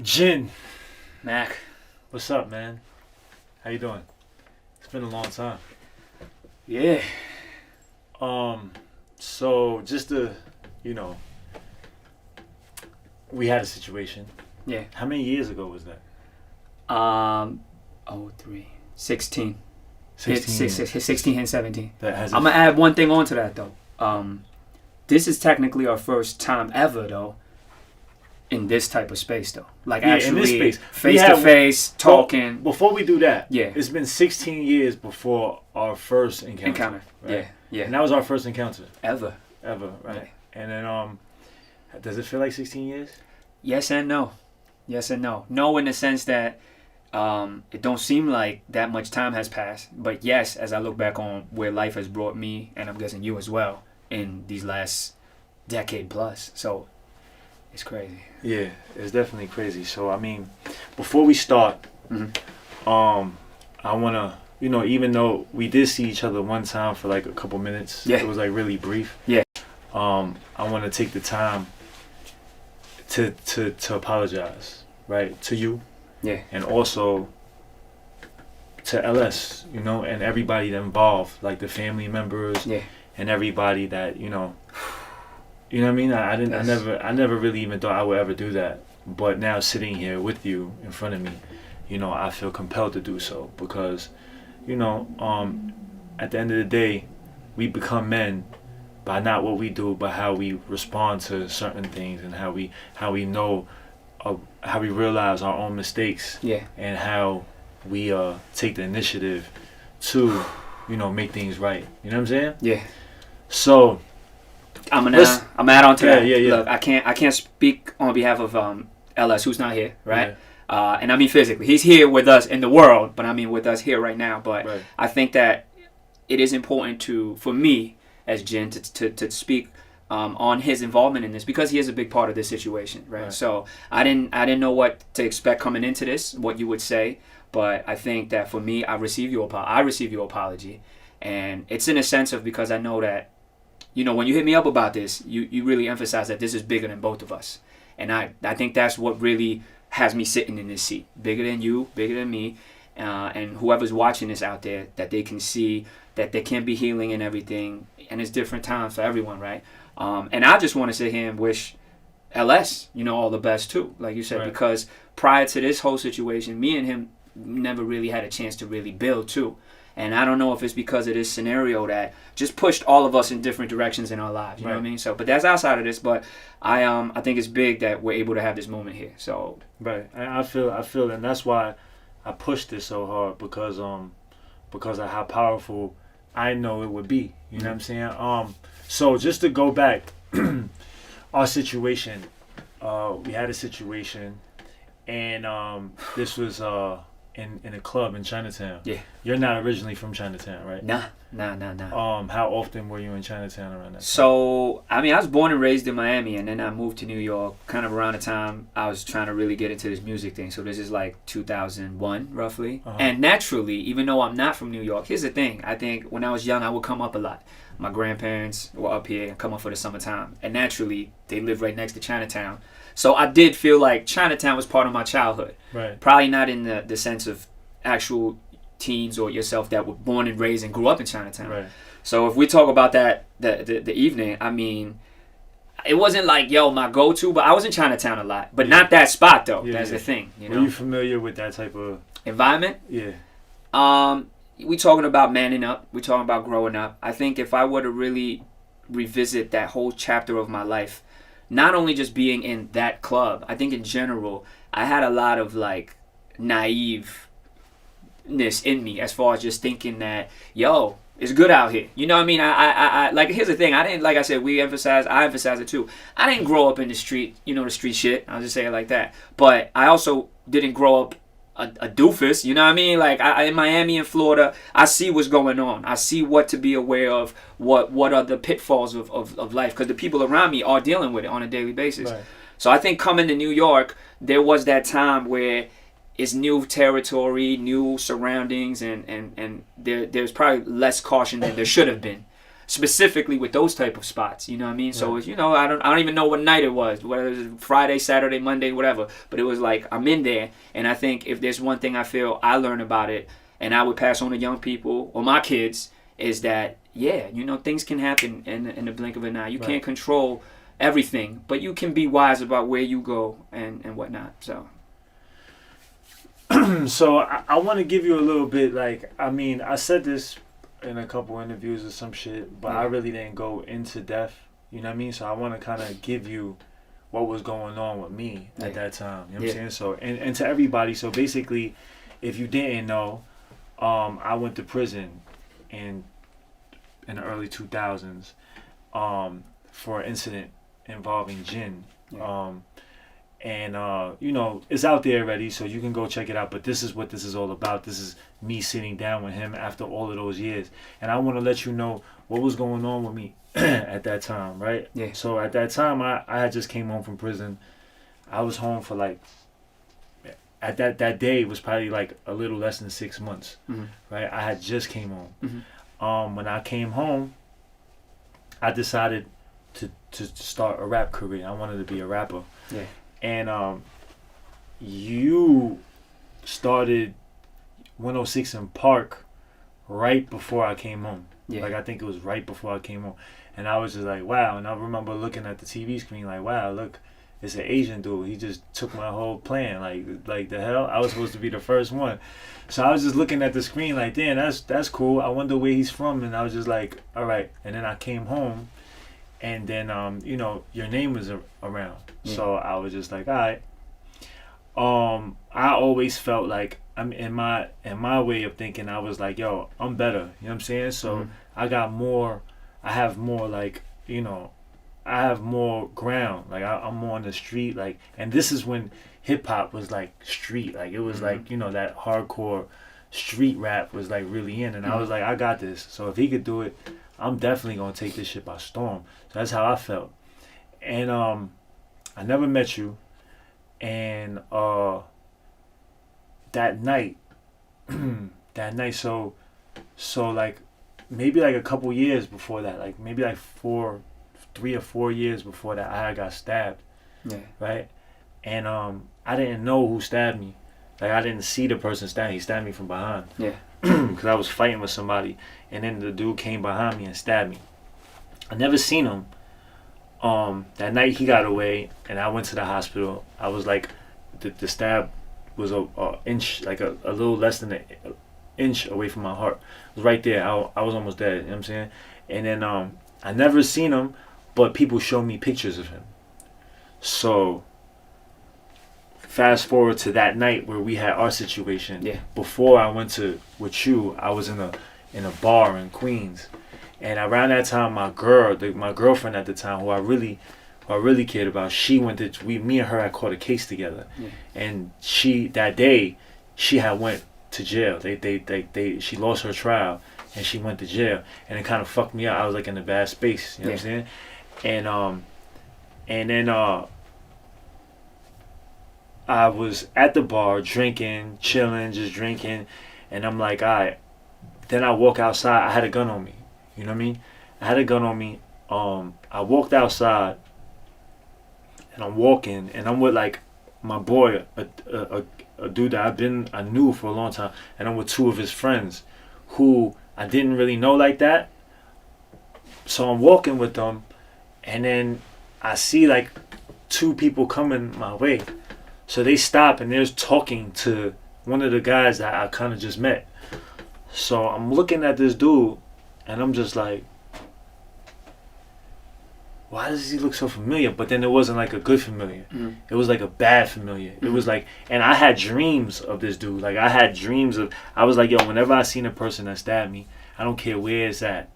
Jin, Mac. what's up, man? How you doing? It's been a long time. Yeah. So just to, you know, we had a situation. Yeah. How many years ago was that? 16. 16. 16 and 17. That has. I'm gonna add one thing onto that though. This is technically our first time ever though in this type of space though. Like Yeah, in this actually space. face to face talking. Before we do that, Yeah. it's been 16 years before our first encounter. Right? Yeah. Yeah. And that was our first encounter Ever. ever, right? Yeah. And then does it feel like 16 years? Yes and no. Yes and no. No in the sense that it don't seem like that much time has passed. But yes, as I look back on where life has brought me, and I'm guessing you as well, in these last decade plus. So it's crazy. Yeah, it's definitely crazy. So I mean, before we start, I wanna, even though we did see each other one time for like a couple minutes, Yeah. it was like really brief. Yeah. I want to take the time to apologize, right, to you. Yeah. And also to LS, and everybody that involved, like the family members. Yeah. And everybody that you know what I mean. I never really even thought I would ever do that. But now sitting here with you in front of me, I feel compelled to do so because, at the end of the day, we become men by not what we do, but how we respond to certain things and how we know, how we realize our own mistakes. Yeah. And how we take the initiative to, make things right. You know what I'm saying? Yeah. So I'm add on to that. Yeah. Look, I can't speak on behalf of LS, who's not here, right? Yeah. And I mean physically, he's here with us in the world, but I mean with us here right now. But right. I think that it is important for me as Jin to speak on his involvement in this because he is a big part of this situation, right? So I didn't know what to expect coming into this, what you would say, but I think that for me, I receive your apology, and it's in a sense of because I know that. When you hit me up about this, you really emphasize that this is bigger than both of us. And I think that's what really has me sitting in this seat. Bigger than you, bigger than me, and whoever's watching this out there, that they can see that there can be healing and everything. And it's different times for everyone, right? And I just want to sit here and wish LS, all the best too, like you said, right. Because prior to this whole situation, me and him never really had a chance to really build too. And I don't know if it's because of this scenario that just pushed all of us in different directions in our lives. You know what I mean? So, but that's outside of this. But I think it's big that we're able to have this moment here. So right, I feel, and that's why I pushed this so hard because of how powerful I know it would be. You know what I'm saying? So just to go back, our situation, we had a situation, and this was in a club in Chinatown. Yeah. You're not originally from Chinatown, right? Nah. How often were you in Chinatown around that time? So, I mean, I was born and raised in Miami, and then I moved to New York kind of around the time I was trying to really get into this music thing. So this is like 2001, roughly. Uh-huh. And naturally, even though I'm not from New York, here's the thing. I think when I was young, I would come up a lot. My grandparents were up here and come up for the summertime. And naturally, they lived right next to Chinatown. So I did feel like Chinatown was part of my childhood. Right. Probably not in the sense of actual teens or yourself that were born and raised and grew up in Chinatown. Right. So if we talk about that, the evening, I mean, it wasn't like, my go-to, but I was in Chinatown a lot. But not that spot, though. Yeah, That's the thing. Were you familiar with that type of environment? Yeah. We talking about manning up. We talking about growing up. I think if I were to really revisit that whole chapter of my life, not only just being in that club, I think in general, I had a lot of like naiveness in me as far as just thinking that, it's good out here. You know what I mean? I like, here's the thing. I didn't, like I said, I emphasize it too. I didn't grow up in the street, the street shit. I'll just say it like that. But I also didn't grow up a doofus, you know what I mean? Like in Miami and Florida, I see what's going on. I see what to be aware of, what are the pitfalls of life, because the people around me are dealing with it on a daily basis. Right. So I think coming to New York, there was that time where it's new territory, new surroundings, and there's probably less caution than there should have been. specifically with those type of spots. You know what I mean? So it's, you know, I don't even know what night it was, whether it was Friday, Saturday, Monday, whatever. But it was like I'm in there, and I think if there's one thing I feel I learned about it, and I would pass on to young people or my kids, is that you know, things can happen in the blink of an eye. You can't control everything, but you can be wise about where you go and whatnot. So. So I want to give you a little bit, like, I mean, I said this in a couple interviews or some shit, but I really didn't go into depth, you know what I mean? So I want to kind of give you what was going on with me at that time, you know what I'm saying? So, and to everybody, so basically, if you didn't know, I went to prison in the early 2000s for an incident involving Jin. And, you know, it's out there already, so you can go check it out. But this is what this is all about. This is me sitting down with him after all of those years. And I want to let you know what was going on with me at that time, right? Yeah. So at that time, I had just came home from prison. I was home for like, at that day, it was probably like a little less than 6 months, right? I had just came home. When I came home, I decided to start a rap career. I wanted to be a rapper. Yeah. And you started 106 in Park right before I came home. Yeah. Like, I think it was right before I came home. And I was just like, wow. And I remember looking at the TV screen like, wow, look, it's an Asian dude. He just took my whole plan. Like the hell? I was supposed to be the first one. So I was just looking at the screen like, damn, that's cool. I wonder where he's from. And I was just like, all right. And then I came home. And then, you know, your name was around. Yeah. So I was just like, all right. I always felt like, I'm in my way of thinking, I was like, yo, I'm better. You know what I'm saying? So I have more like, you know, I have more ground. Like I'm more on the street. Like, and this is when hip hop was like street. Like it was like, you know, that hardcore street rap was like really in. And I was like, I got this. So if he could do it, I'm definitely gonna take this shit by storm. So that's how I felt. And I never met you. And that night, so like maybe like a couple years before that, like maybe like 3 or 4 years before that, I got stabbed. Yeah. Right? And I didn't know who stabbed me. Like I didn't see the person stab me. He stabbed me from behind. Yeah. Because I was fighting with somebody, and then the dude came behind me and stabbed me. I never seen him. That night he got away, and I went to the hospital. I was like, the stab was a inch, like a little less than an inch away from my heart. It was right there. I was almost dead. You know what I'm saying? And then I never seen him, but people showed me pictures of him. So fast forward to that night where we had our situation. Yeah. Before I went with you, I was in a bar in Queens, and around that time, my girlfriend at the time, who I really cared about, she went to me and her had caught a case together, and that day she had went to jail. She lost her trial and she went to jail, and it kind of fucked me up. I was like in a bad space, you know what I'm saying? And then I was at the bar drinking, chilling, just drinking, and I'm like, all right. Then I walk outside. I had a gun on me. You know what I mean? I had a gun on me. I walked outside, and I'm walking, and I'm with like my boy, a dude that I knew for a long time, and I'm with 2 of his friends, who I didn't really know like that. So I'm walking with them, and then I see like 2 people coming my way. So they stop and they're talking to one of the guys that I kind of just met. So I'm looking at this dude, and I'm just like, why does he look so familiar? But then it wasn't like a good familiar. It was like a bad familiar. It was like, and I had dreams of this dude. Like I was like, yo, whenever I seen a person that stabbed me, I don't care where it's at,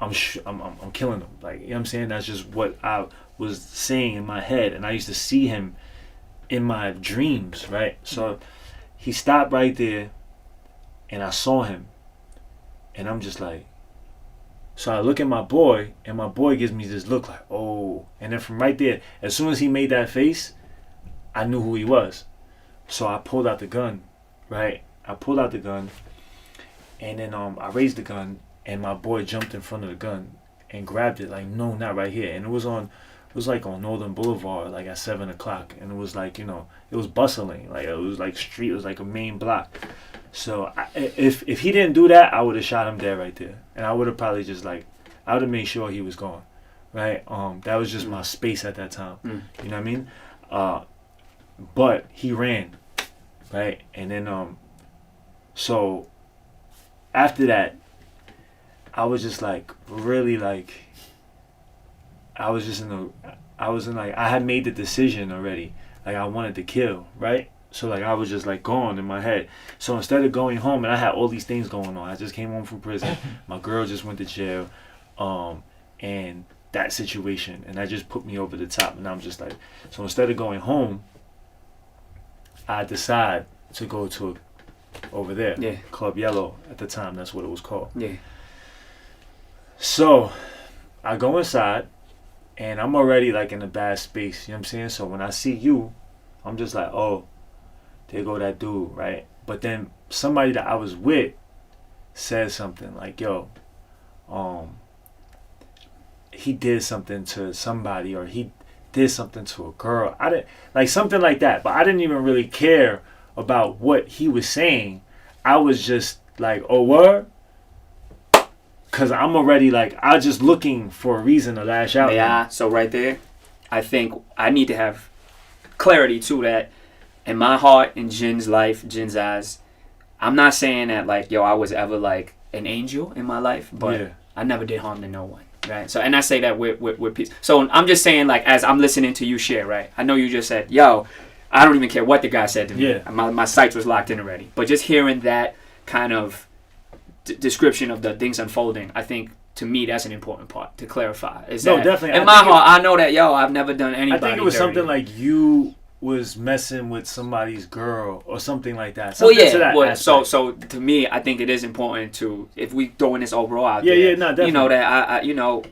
I'm killing them. Like, you know what I'm saying? That's just what I was saying in my head, and I used to see him in my dreams, right? So he stopped right there, and I saw him, and I'm just like, so I look at my boy, and my boy gives me this look like, oh. And then from right there, as soon as he made that face, I knew who he was. So I pulled out the gun, right? I pulled out the gun, and then I raised the gun, and my boy jumped in front of the gun and grabbed it, like, no, not right here. And it was like on Northern Boulevard, like at 7 o'clock, and it was like, you know, it was bustling, like it was like street, it was like a main block. So if he didn't do that, I would have shot him dead right there, and I would have probably just like, I would have made sure he was gone, right? That was just my space at that time. You know what I mean? But he ran, right? And then so after that, I was just like really like, I had made the decision already, like I wanted to kill, right? So like I was just like gone in my head. So instead of going home, and I had all these things going on, I just came home from prison, my girl just went to jail, and that situation, and that just put me over the top. And I'm just like, so instead of going home, I decide to go to over there, Club Yellow at the time, that's what it was called. So I go inside, and I'm already like in a bad space, you know what I'm saying? So when I see you, I'm just like, oh, there go that dude, right? But then somebody that I was with said something like, yo, he did something to somebody, or he did something to a girl. I didn't, like something like that, but I didn't even really care about what he was saying. I was just like, oh, what? Because I'm already like, I was just looking for a reason to lash out. Yeah, so right there, I think I need to have clarity too, that in my heart, in Jin's life, Jin's eyes, I'm not saying that like, yo, I was ever like an angel in my life, but I never did harm to no one, right? So, and I say that with peace. So I'm just saying, like, as I'm listening to you share, right? I know you just said, yo, I don't even care what the guy said to me. My sights was locked in already. But just hearing that kind of description of the things unfolding, I think to me that's an important part to clarify. Definitely. In my heart, I know that, yo, I've never done anybody. I think it was dirty. Something like you was messing with somebody's girl or something like that. Well, yeah. So to me, I think it is important to, if we throwing this overall out there, definitely. You know that I you know,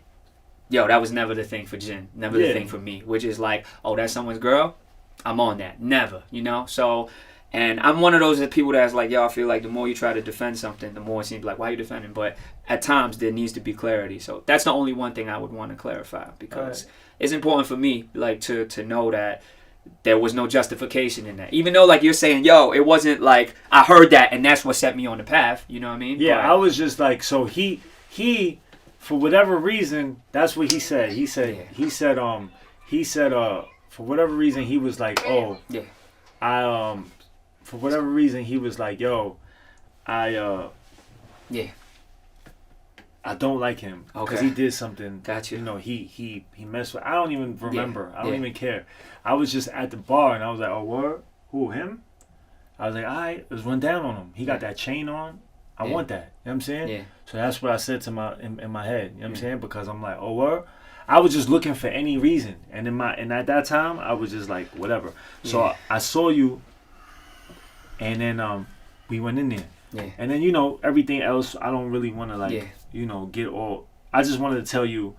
yo, that was never the thing for Jin, never the thing for me, which is like, oh, that's someone's girl, I'm on that, never, you know. So, and I'm one of those people that's like, yo, I feel like the more you try to defend something, the more it seems like, why are you defending? But at times there needs to be clarity. So that's the only one thing I would want to clarify, because it's important for me, like, to know that there was no justification in that. Even though, like, you're saying, yo, it wasn't like I heard that and that's what set me on the path. You know what I mean? Yeah, I was just like, so he, for whatever reason, that's what he said. He said, for whatever reason, he was like, oh, for whatever reason, he was like, yo, I don't like him because he did something. Gotcha. You know, he messed with. I don't even remember. I don't even care. I was just at the bar and I was like, oh, what? Who, him? I was like, all right, let's run down on him. He got that chain on. I want that. You know what I'm saying? Yeah. So that's what I said to in my head. You know what I'm saying? Because I'm like, oh, what? I was just looking for any reason, and at that time I was just like, whatever. So I saw you, and then we went in there. Yeah. And then, you know, everything else, I don't really want to you know, get all. I just wanted to tell you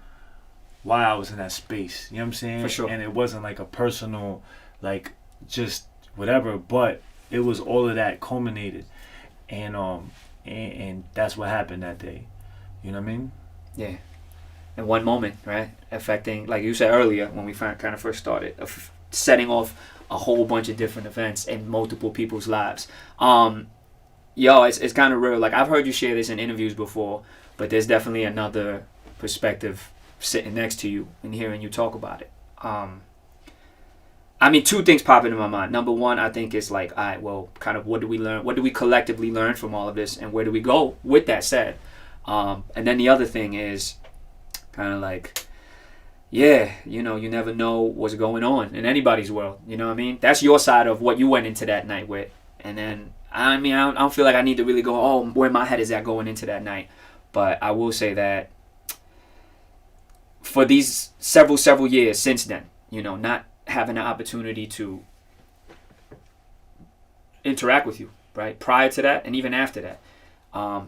why I was in that space. You know what I'm saying? For sure. And it wasn't like a personal, like, just whatever, but it was all of that culminated, and that's what happened that day. You know what I mean? Yeah. In one moment, right? Affecting, like you said earlier, when we kind of first started, setting off a whole bunch of different events in multiple people's lives. Yo, it's kind of real. Like, I've heard you share this in interviews before, but there's definitely another perspective sitting next to you and hearing you talk about it. I mean, two things pop into my mind. Number one, I think it's like, all right, well, kind of what do we learn? What do we collectively learn from all of this? And where do we go with that said? And then the other thing is kind of like, yeah, you know, you never know what's going on in anybody's world. You know what I mean? That's your side of what you went into that night with. And then, I mean, I don't feel like I need to really go, oh, where my head is at going into that night. But I will say that for these several years since then, you know, not having the opportunity to interact with you, right? Prior to that and even after that.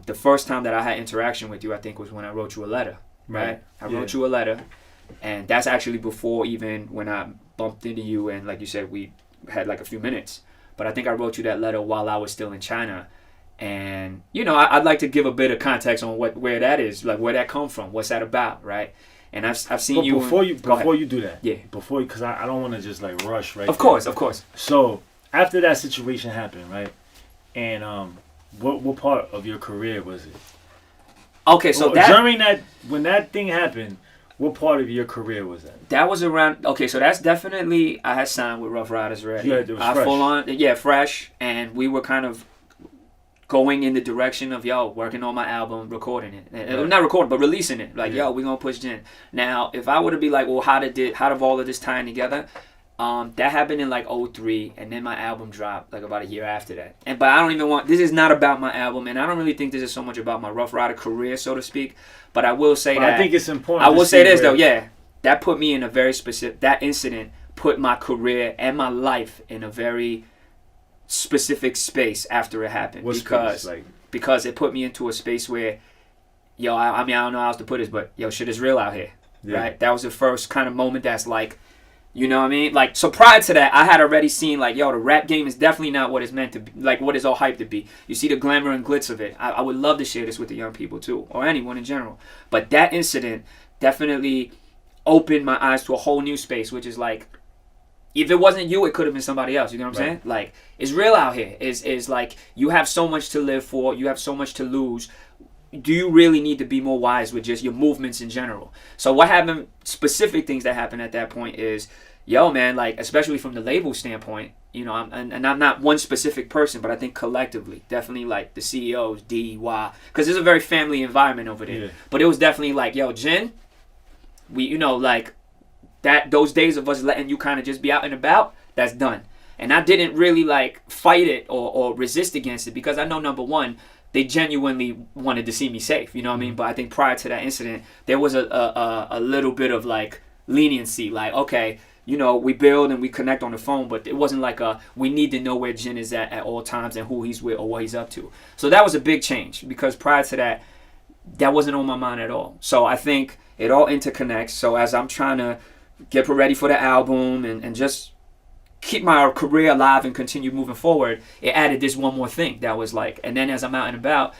The first time that I had interaction with you, I think, was when I wrote you a letter, right? I wrote you a letter, and that's actually before even when I bumped into you and, like you said, we had like a few minutes. But I think I wrote you that letter while I was still in China, And I'd like to give a bit of context on where that is, like where that come from, what's that about, right? And I've seen but you. Before you do that, yeah. Because I don't want to just like rush right. Of course. So after that situation happened, right? And what part of your career was it? Okay, so during when that thing happened, what part of your career was that? That was around. Okay, so that's definitely I had signed with Rough Riders already. Yeah, it was fresh. Full on, fresh, and we were kind of going in the direction of working on my album, recording it, Right. not recording, but releasing it. Like we're gonna push Jin. Now, if I were to be like, well, how did all of this tying together? That happened in like 2003, and then my album dropped like about a year after that. But I don't even want. This is not about my album, and I don't really think this is so much about my Rough Rider career, so to speak. But I will say that I think it's important. I will say this though, that put me in a very specific. That incident put my career and my life in a very specific space after it happened. Because it put me into a space where, I mean, I don't know how else to put this, but shit is real out here, right? That was the first kind of moment that's like, you know what I mean? Like, so prior to that, I had already seen like, the rap game is definitely not what it's meant to be, like what it's all hyped to be. You see the glamour and glitz of it. I would love to share this with the young people too, or anyone in general. But that incident definitely opened my eyes to a whole new space, which is like, if it wasn't you, it could have been somebody else. You know what I'm saying? Like, it's real out here. Is like, you have so much to live for. You have so much to lose. Do you really need to be more wise with just your movements in general? So what happened, specific things that happened at that point is, man, like, especially from the label standpoint, and I'm not one specific person, but I think collectively, definitely like the CEOs, D, Y, because there's a very family environment over there. Yeah. But it was definitely like, Jin, we, like, that those days of us letting you kind of just be out and about, that's done. And I didn't really like fight it or resist against it, because I know, number one, they genuinely wanted to see me safe, you know what I mean? But I think prior to that incident, there was a little bit of like leniency, like, okay, we build and we connect on the phone, but it wasn't like we need to know where Jin is at all times and who he's with or what he's up to. So that was a big change, because prior to that, that wasn't on my mind at all. So I think it all interconnects. So as I'm trying to get ready for the album and just keep my career alive and continue moving forward, it added this one more thing that was like, and then as I'm out and about,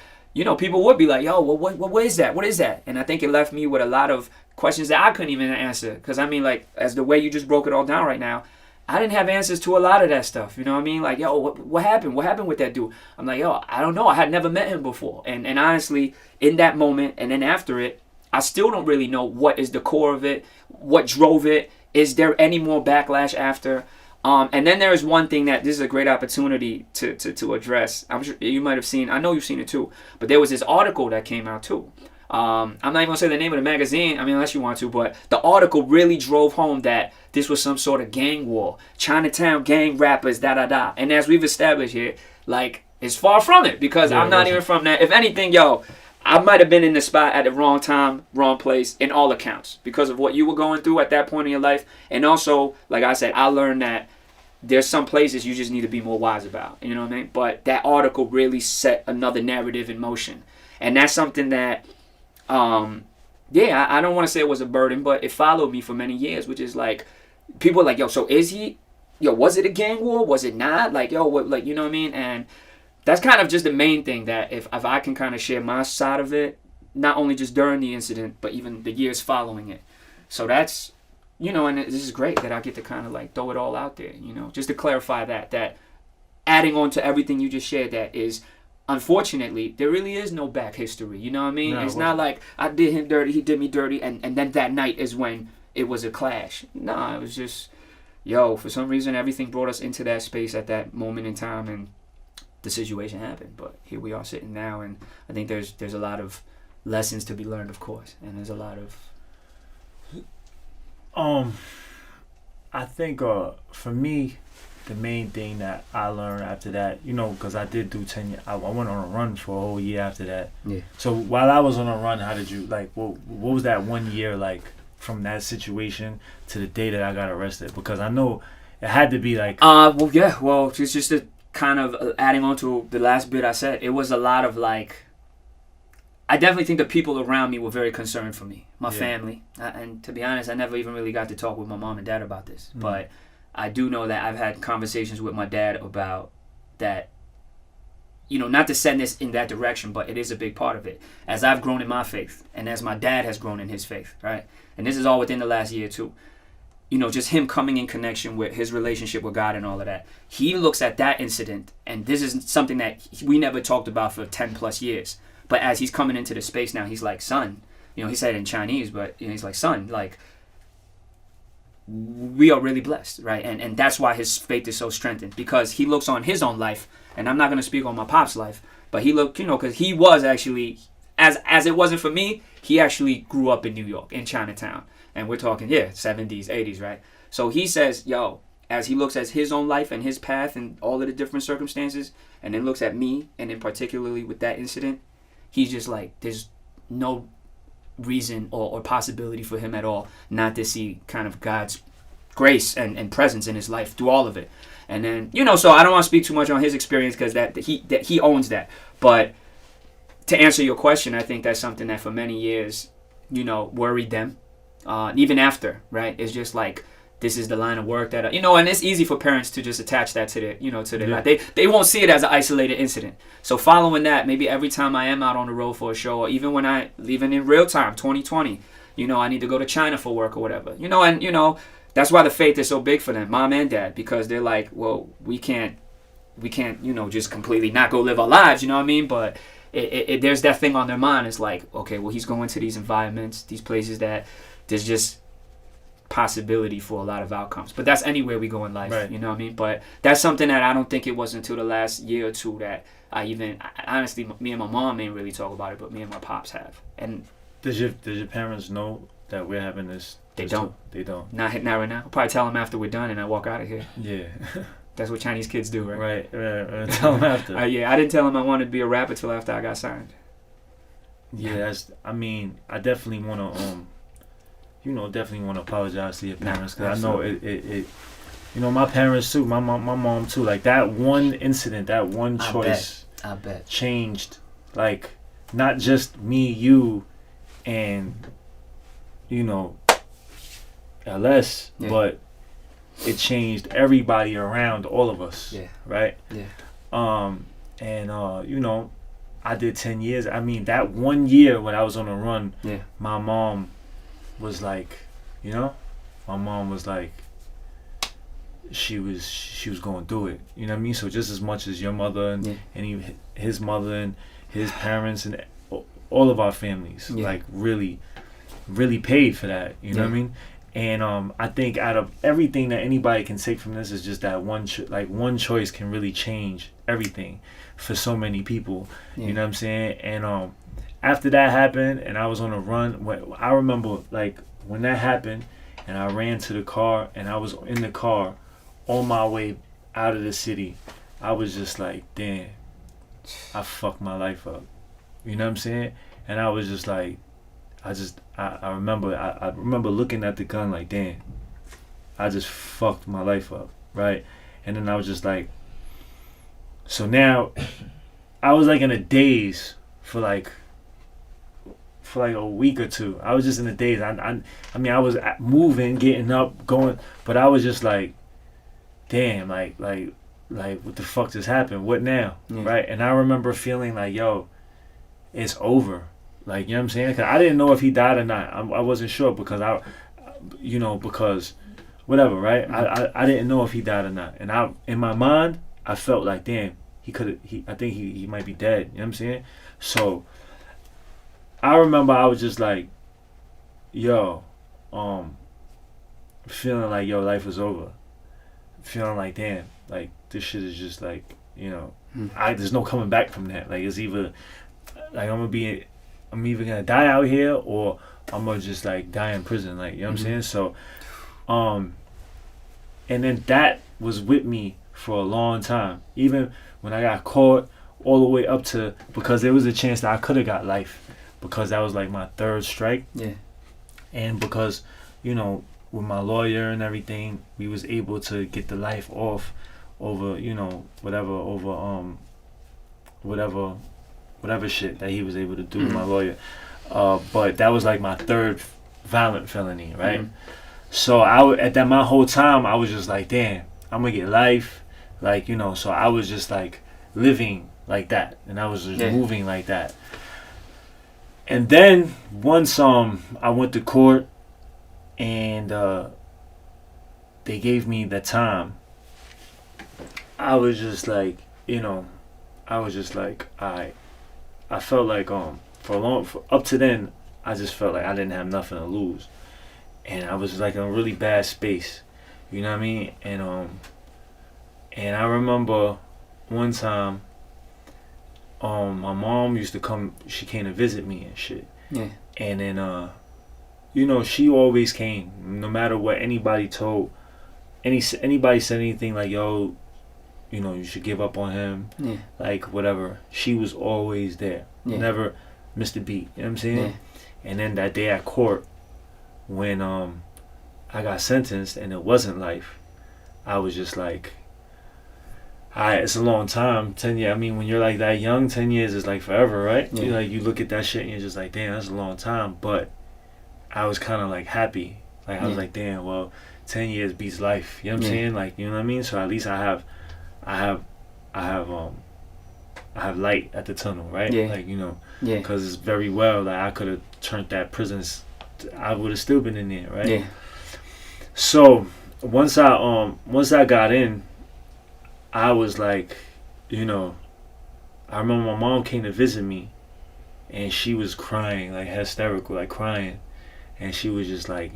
people would be like, what is that? What is that? And I think it left me with a lot of questions that I couldn't even answer. Because I mean, like, as the way you just broke it all down right now, I didn't have answers to a lot of that stuff. You know what I mean? Like, what happened? What happened with that dude? I'm like, I don't know. I had never met him before. And honestly, in that moment and then after it, I still don't really know what is the core of it, what drove it. Is there any more backlash after? And then there is one thing that this is a great opportunity to address. I'm sure you might have seen, I know you've seen it too, but there was this article that came out too. I'm not even going to say the name of the magazine, I mean, unless you want to, but the article really drove home that this was some sort of gang war. Chinatown gang rappers, da-da-da. And as we've established here, like, it's far from it, because I'm not even from that. If anything, I might have been in the spot at the wrong time, wrong place, in all accounts, because of what you were going through at that point in your life. And also, like I said, I learned that there's some places you just need to be more wise about. You know what I mean? But that article really set another narrative in motion. And that's something that, I don't want to say it was a burden, but it followed me for many years, which is like, people are like, so is he, was it a gang war? Was it not? Like, what, like, you know what I mean? And that's kind of just the main thing, that if I can kind of share my side of it, not only just during the incident, but even the years following it. So that's, and this is great that I get to kind of like throw it all out there, just to clarify that adding on to everything you just shared, that is, unfortunately, there really is no back history. You know what I mean? No, it's not like I did him dirty, he did me dirty, and then that night is when it was a clash. No, it was just, for some reason, everything brought us into that space at that moment in time, and the situation happened. But here we are sitting now, and I think there's a lot of lessons to be learned, of course, and there's a lot of I think for me, the main thing that I learned after that, because I did do 10 years, I went on a run for a whole year after that. Yeah. So while I was on a run, how did you, like, what was that 1 year like, from that situation to the day that I got arrested? Because I know it had to be like it's just a kind of adding on to the last bit I said. It was a lot of like, I definitely think the people around me were very concerned for me, my family. And to be honest, I never even really got to talk with my mom and dad about this. But I do know that I've had conversations with my dad about that, not to send this in that direction, but it is a big part of it. As I've grown in my faith, and as my dad has grown in his faith, right? And this is all within the last year too. Just him coming in connection with his relationship with God and all of that. He looks at that incident, and this is something that we never talked about for 10 plus years. But as he's coming into the space now, he's like, son, he said it in Chinese, but he's like, son, like, we are really blessed, right? And that's why his faith is so strengthened, because he looks on his own life, and I'm not going to speak on my pop's life, but he looked, because he was actually, as it wasn't for me, he actually grew up in New York, in Chinatown. And we're talking, 70s, 80s, right? So he says, as he looks at his own life and his path and all of the different circumstances, and then looks at me, and then particularly with that incident, he's just like, there's no reason or possibility for him at all not to see kind of God's grace and presence in his life through all of it. And then, so I don't want to speak too much on his experience, because that he owns that. But to answer your question, I think that's something that for many years, worried them. Even after, right? It's just like, this is the line of work that, and it's easy for parents to just attach that to their life. They won't see it as an isolated incident. So following that, maybe every time I am out on the road for a show, or even when even in real time, 2020, I need to go to China for work or whatever, and that's why the faith is so big for them, mom and dad, because they're like, well, we can't, just completely not go live our lives, you know what I mean? But there's that thing on their mind. It's like, okay, well, he's going to these environments, these places that there's just possibility for a lot of outcomes. But that's anywhere we go in life, right. You know what I mean? But that's something that I don't think it was until the last year or two that honestly, me and my mom ain't really talk about it, but me and my pops have. And does your parents know that we're having this? They don't. They don't. Not right now. I'll probably tell them after we're done and I walk out of here. Yeah. That's what Chinese kids do, right? Right. Tell them after. I didn't tell them I wanted to be a rapper till after I got signed. Yeah, I definitely want to, definitely want to apologize to your parents, because I know it, my parents too, my mom too. Like, that one incident, that one choice, I bet changed, like, not just me, you, and LS, but it changed everybody around all of us. Yeah. Right. Yeah. I did 10 years. I mean, that 1 year when I was on the run, my mom was like, she was going through it. You know what I mean? So just as much as your mother and even his mother and his parents and all of our families, like, really, really paid for that. You know what I mean? And I think out of everything that anybody can take from this is just that one choice can really change everything for so many people. You know what I'm saying? And after that happened and I was on a run, I remember, like, when that happened and I ran to the car and I was in the car on my way out of the city, I was just like, damn, I fucked my life up. You know what I'm saying? And I was just like, I remember looking at the gun like, damn, I just fucked my life up, right? And then I was just like, so now I was like in a daze for like a week or two. I was just in a daze. I mean, I was moving, getting up, going, but I was just like, damn, like what the fuck just happened? What now? Right? And I remember feeling like, yo, it's over. Like, you know what I'm saying? Because I didn't know if he died or not. I wasn't sure because because whatever, right? I didn't know if he died or not. And in my mind, I felt like, damn, I think he might be dead. You know what I'm saying? So I remember I was just like, yo, feeling like, yo, life is over. Feeling like, damn, like, this shit is just like, there's no coming back from that. Like, it's either, like, I'm either gonna die out here or I'm gonna just, like, die in prison. Like, you know what I'm saying? So, and then that was with me for a long time. Even when I got caught, all the way up to, because there was a chance that I could have got life, because that was like my third strike. Yeah. And because, with my lawyer and everything, we was able to get the life off over, whatever shit that he was able to do with my lawyer. But that was like my third violent felony, right? So my whole time I was just like, damn, I'm gonna get life, like, so I was just like living like that, and I was just Yeah. moving like that. And then once I went to court, and they gave me the time. I was just like, I felt like up to then, I just felt like I didn't have nothing to lose, and I was like in a really bad space, you know what I mean? And I remember one time, my mom used to come. She came to visit me and shit. Yeah. And then, she always came, no matter what anybody told. Anybody said anything like, yo, you should give up on him, Yeah. like whatever. She was always there, Yeah. never missed a beat. You know what I'm saying? Yeah. And then that day at court, when I got sentenced and it wasn't life, I was just like, it's a long time, 10 years. I mean, when you're like that young, 10 years is like forever, right? Yeah. You look at that shit and you're just like, damn, that's a long time. But I was kind of like happy. Like I was like, damn, well, 10 years beats life. You know what I'm saying? Like, you know what I mean? So at least I have light at the tunnel, right? Yeah. Like, because it's very well, like I could have turned that prison. I would have still been in there, right? Yeah. So once I got in, I was like, I remember my mom came to visit me, and she was crying, like hysterical, like crying, and she was just like,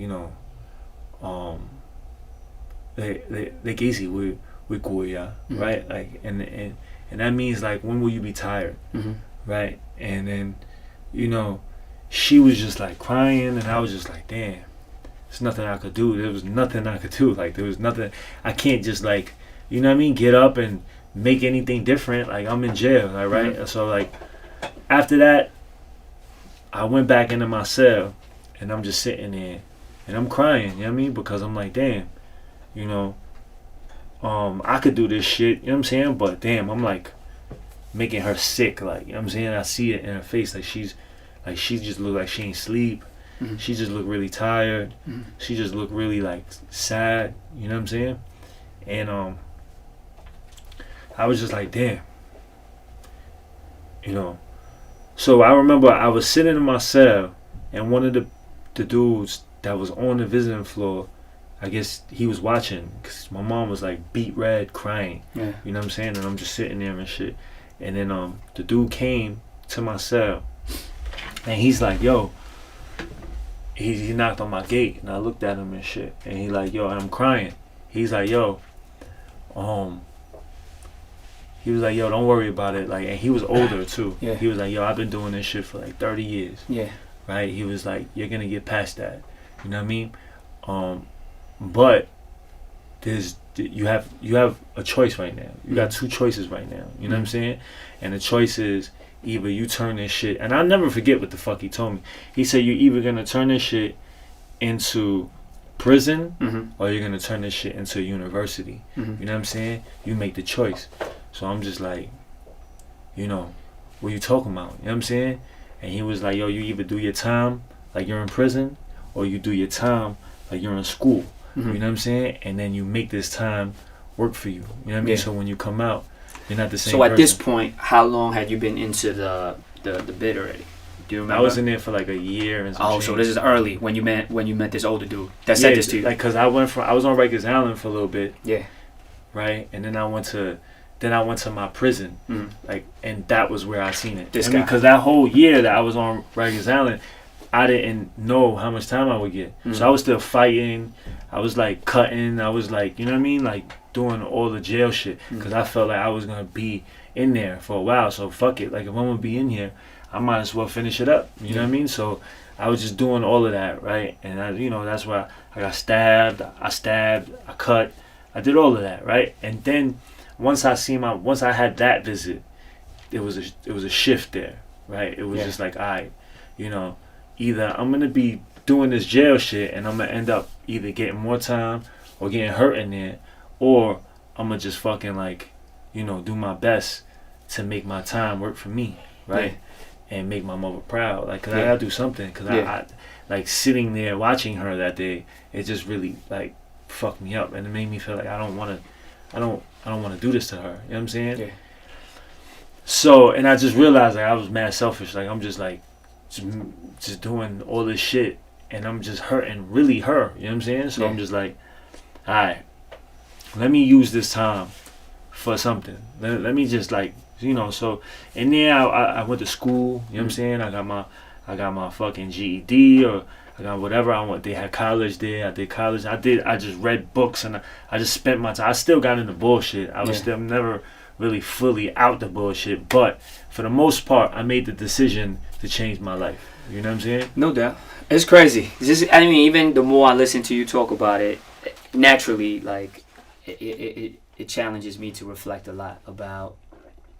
like easy, we cool, yeah, right? Like, and that means like, when will you be tired, right? And then, she was just like crying, and I was just like, damn, there's nothing I could do. There was nothing I could do. Like, there was nothing. I can't just like, you know what I mean, get up and make anything different. Like, I'm in jail, like, right? So like, after that, I went back into my cell, and I'm just sitting there, and I'm crying. You know what I mean? Because I'm like, damn, I could do this shit. You know what I'm saying? But damn, I'm like making her sick. Like, you know what I'm saying? I see it in her face. Like, she just look like she ain't sleep. She just look really tired. She just look really like sad. You know what I'm saying? And I was just like, damn. So I remember I was sitting in my cell, and one of the dudes that was on the visiting floor, I guess he was watching, because my mom was like beat red, crying. Yeah. You know what I'm saying? And I'm just sitting there and shit. And then the dude came to my cell, and he's like, yo, he knocked on my gate, and I looked at him and shit, and he like, yo, and I'm crying. He's like, yo, he was like, yo, don't worry about it. Like, and he was older too. Yeah. He was like, yo, I've been doing this shit for like 30 years. Yeah. Right? He was like, you're gonna get past that. You know what I mean? But you have a choice right now. You got two choices right now. You know what I'm saying? And the choice is either you turn this shit, and I'll never forget what the fuck he told me. He said, you're either gonna turn this shit into prison, or you're gonna turn this shit into university. You know what I'm saying? You make the choice. So I'm just like, what you talking about? You know what I'm saying? And he was like, yo, you either do your time like you're in prison, or you do your time like you're in school. You know what I'm saying? And then you make this time work for you. You know what I mean? Yeah. So when you come out, you're not the same So at person. this point, how long had you been into the bid already? Do you remember? I was in there for like a year and some Oh, change. so this is early when you met this older dude that said this to you. Like, cause I was on Rikers Island for a little bit. Yeah. Right, and then I went to my prison, like, and that was where I seen it. This guy. Because that whole year that I was on Rikers Island, I didn't know how much time I would get. So I was still fighting. I was like cutting. I was like, you know what I mean, like doing all the jail shit. Because I felt like I was gonna be in there for a while. So fuck it. Like, if I'm gonna be in here, I might as well finish it up. You know what I mean? So I was just doing all of that, right? And that's why I got stabbed. I cut. I did all of that, right? And then once I had that visit, it was a shift there, right? It was just like, all right, either I'm gonna be doing this jail shit and I'm gonna end up either getting more time or getting hurt in there, or I'm gonna just fucking like, do my best to make my time work for me, right? Yeah. And make my mother proud, like, cause I gotta do something, cause I like sitting there watching her that day, it just really like fucked me up, and it made me feel like I don't want to do this to her. You know what I'm saying? Yeah. So, and I just realized like I was mad selfish. Like I'm just like, just doing all this shit, and I'm just hurting really her. You know what I'm saying? So I'm just like, all right, let me use this time for something. Let me just like, you know. So, and then I went to school. You know what I'm saying? I got my fucking GED, or I got whatever I want. They had college there. I did college. I just read books, and I just spent my time. I still got into bullshit. I was still never really fully out the bullshit, but for the most part, I made the decision to change my life. You know what I'm saying? No doubt. It's crazy. I mean, even the more I listen to you talk about it, naturally, like, it challenges me to reflect a lot about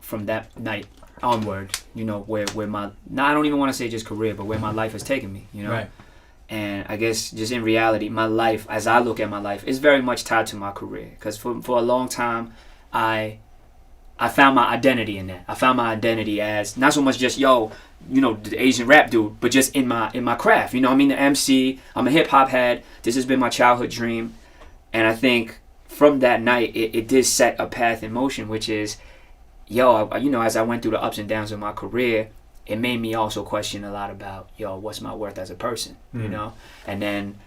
from that night onward, you know, where my, now I don't even want to say just career, but where my life has taken me, you know? Right. And I guess just in reality, my life, as I look at my life, is very much tied to my career. Because for a long time, I found my identity in that. I found my identity as not so much just, yo, you know, the Asian rap dude, but just in my craft. You know what I mean? The MC, I'm a hip hop head. This has been my childhood dream. And I think from that night, it did set a path in motion, which is, yo, you know, as I went through the ups and downs of my career, it made me also question a lot about, yo, what's my worth as a person, you know? And then,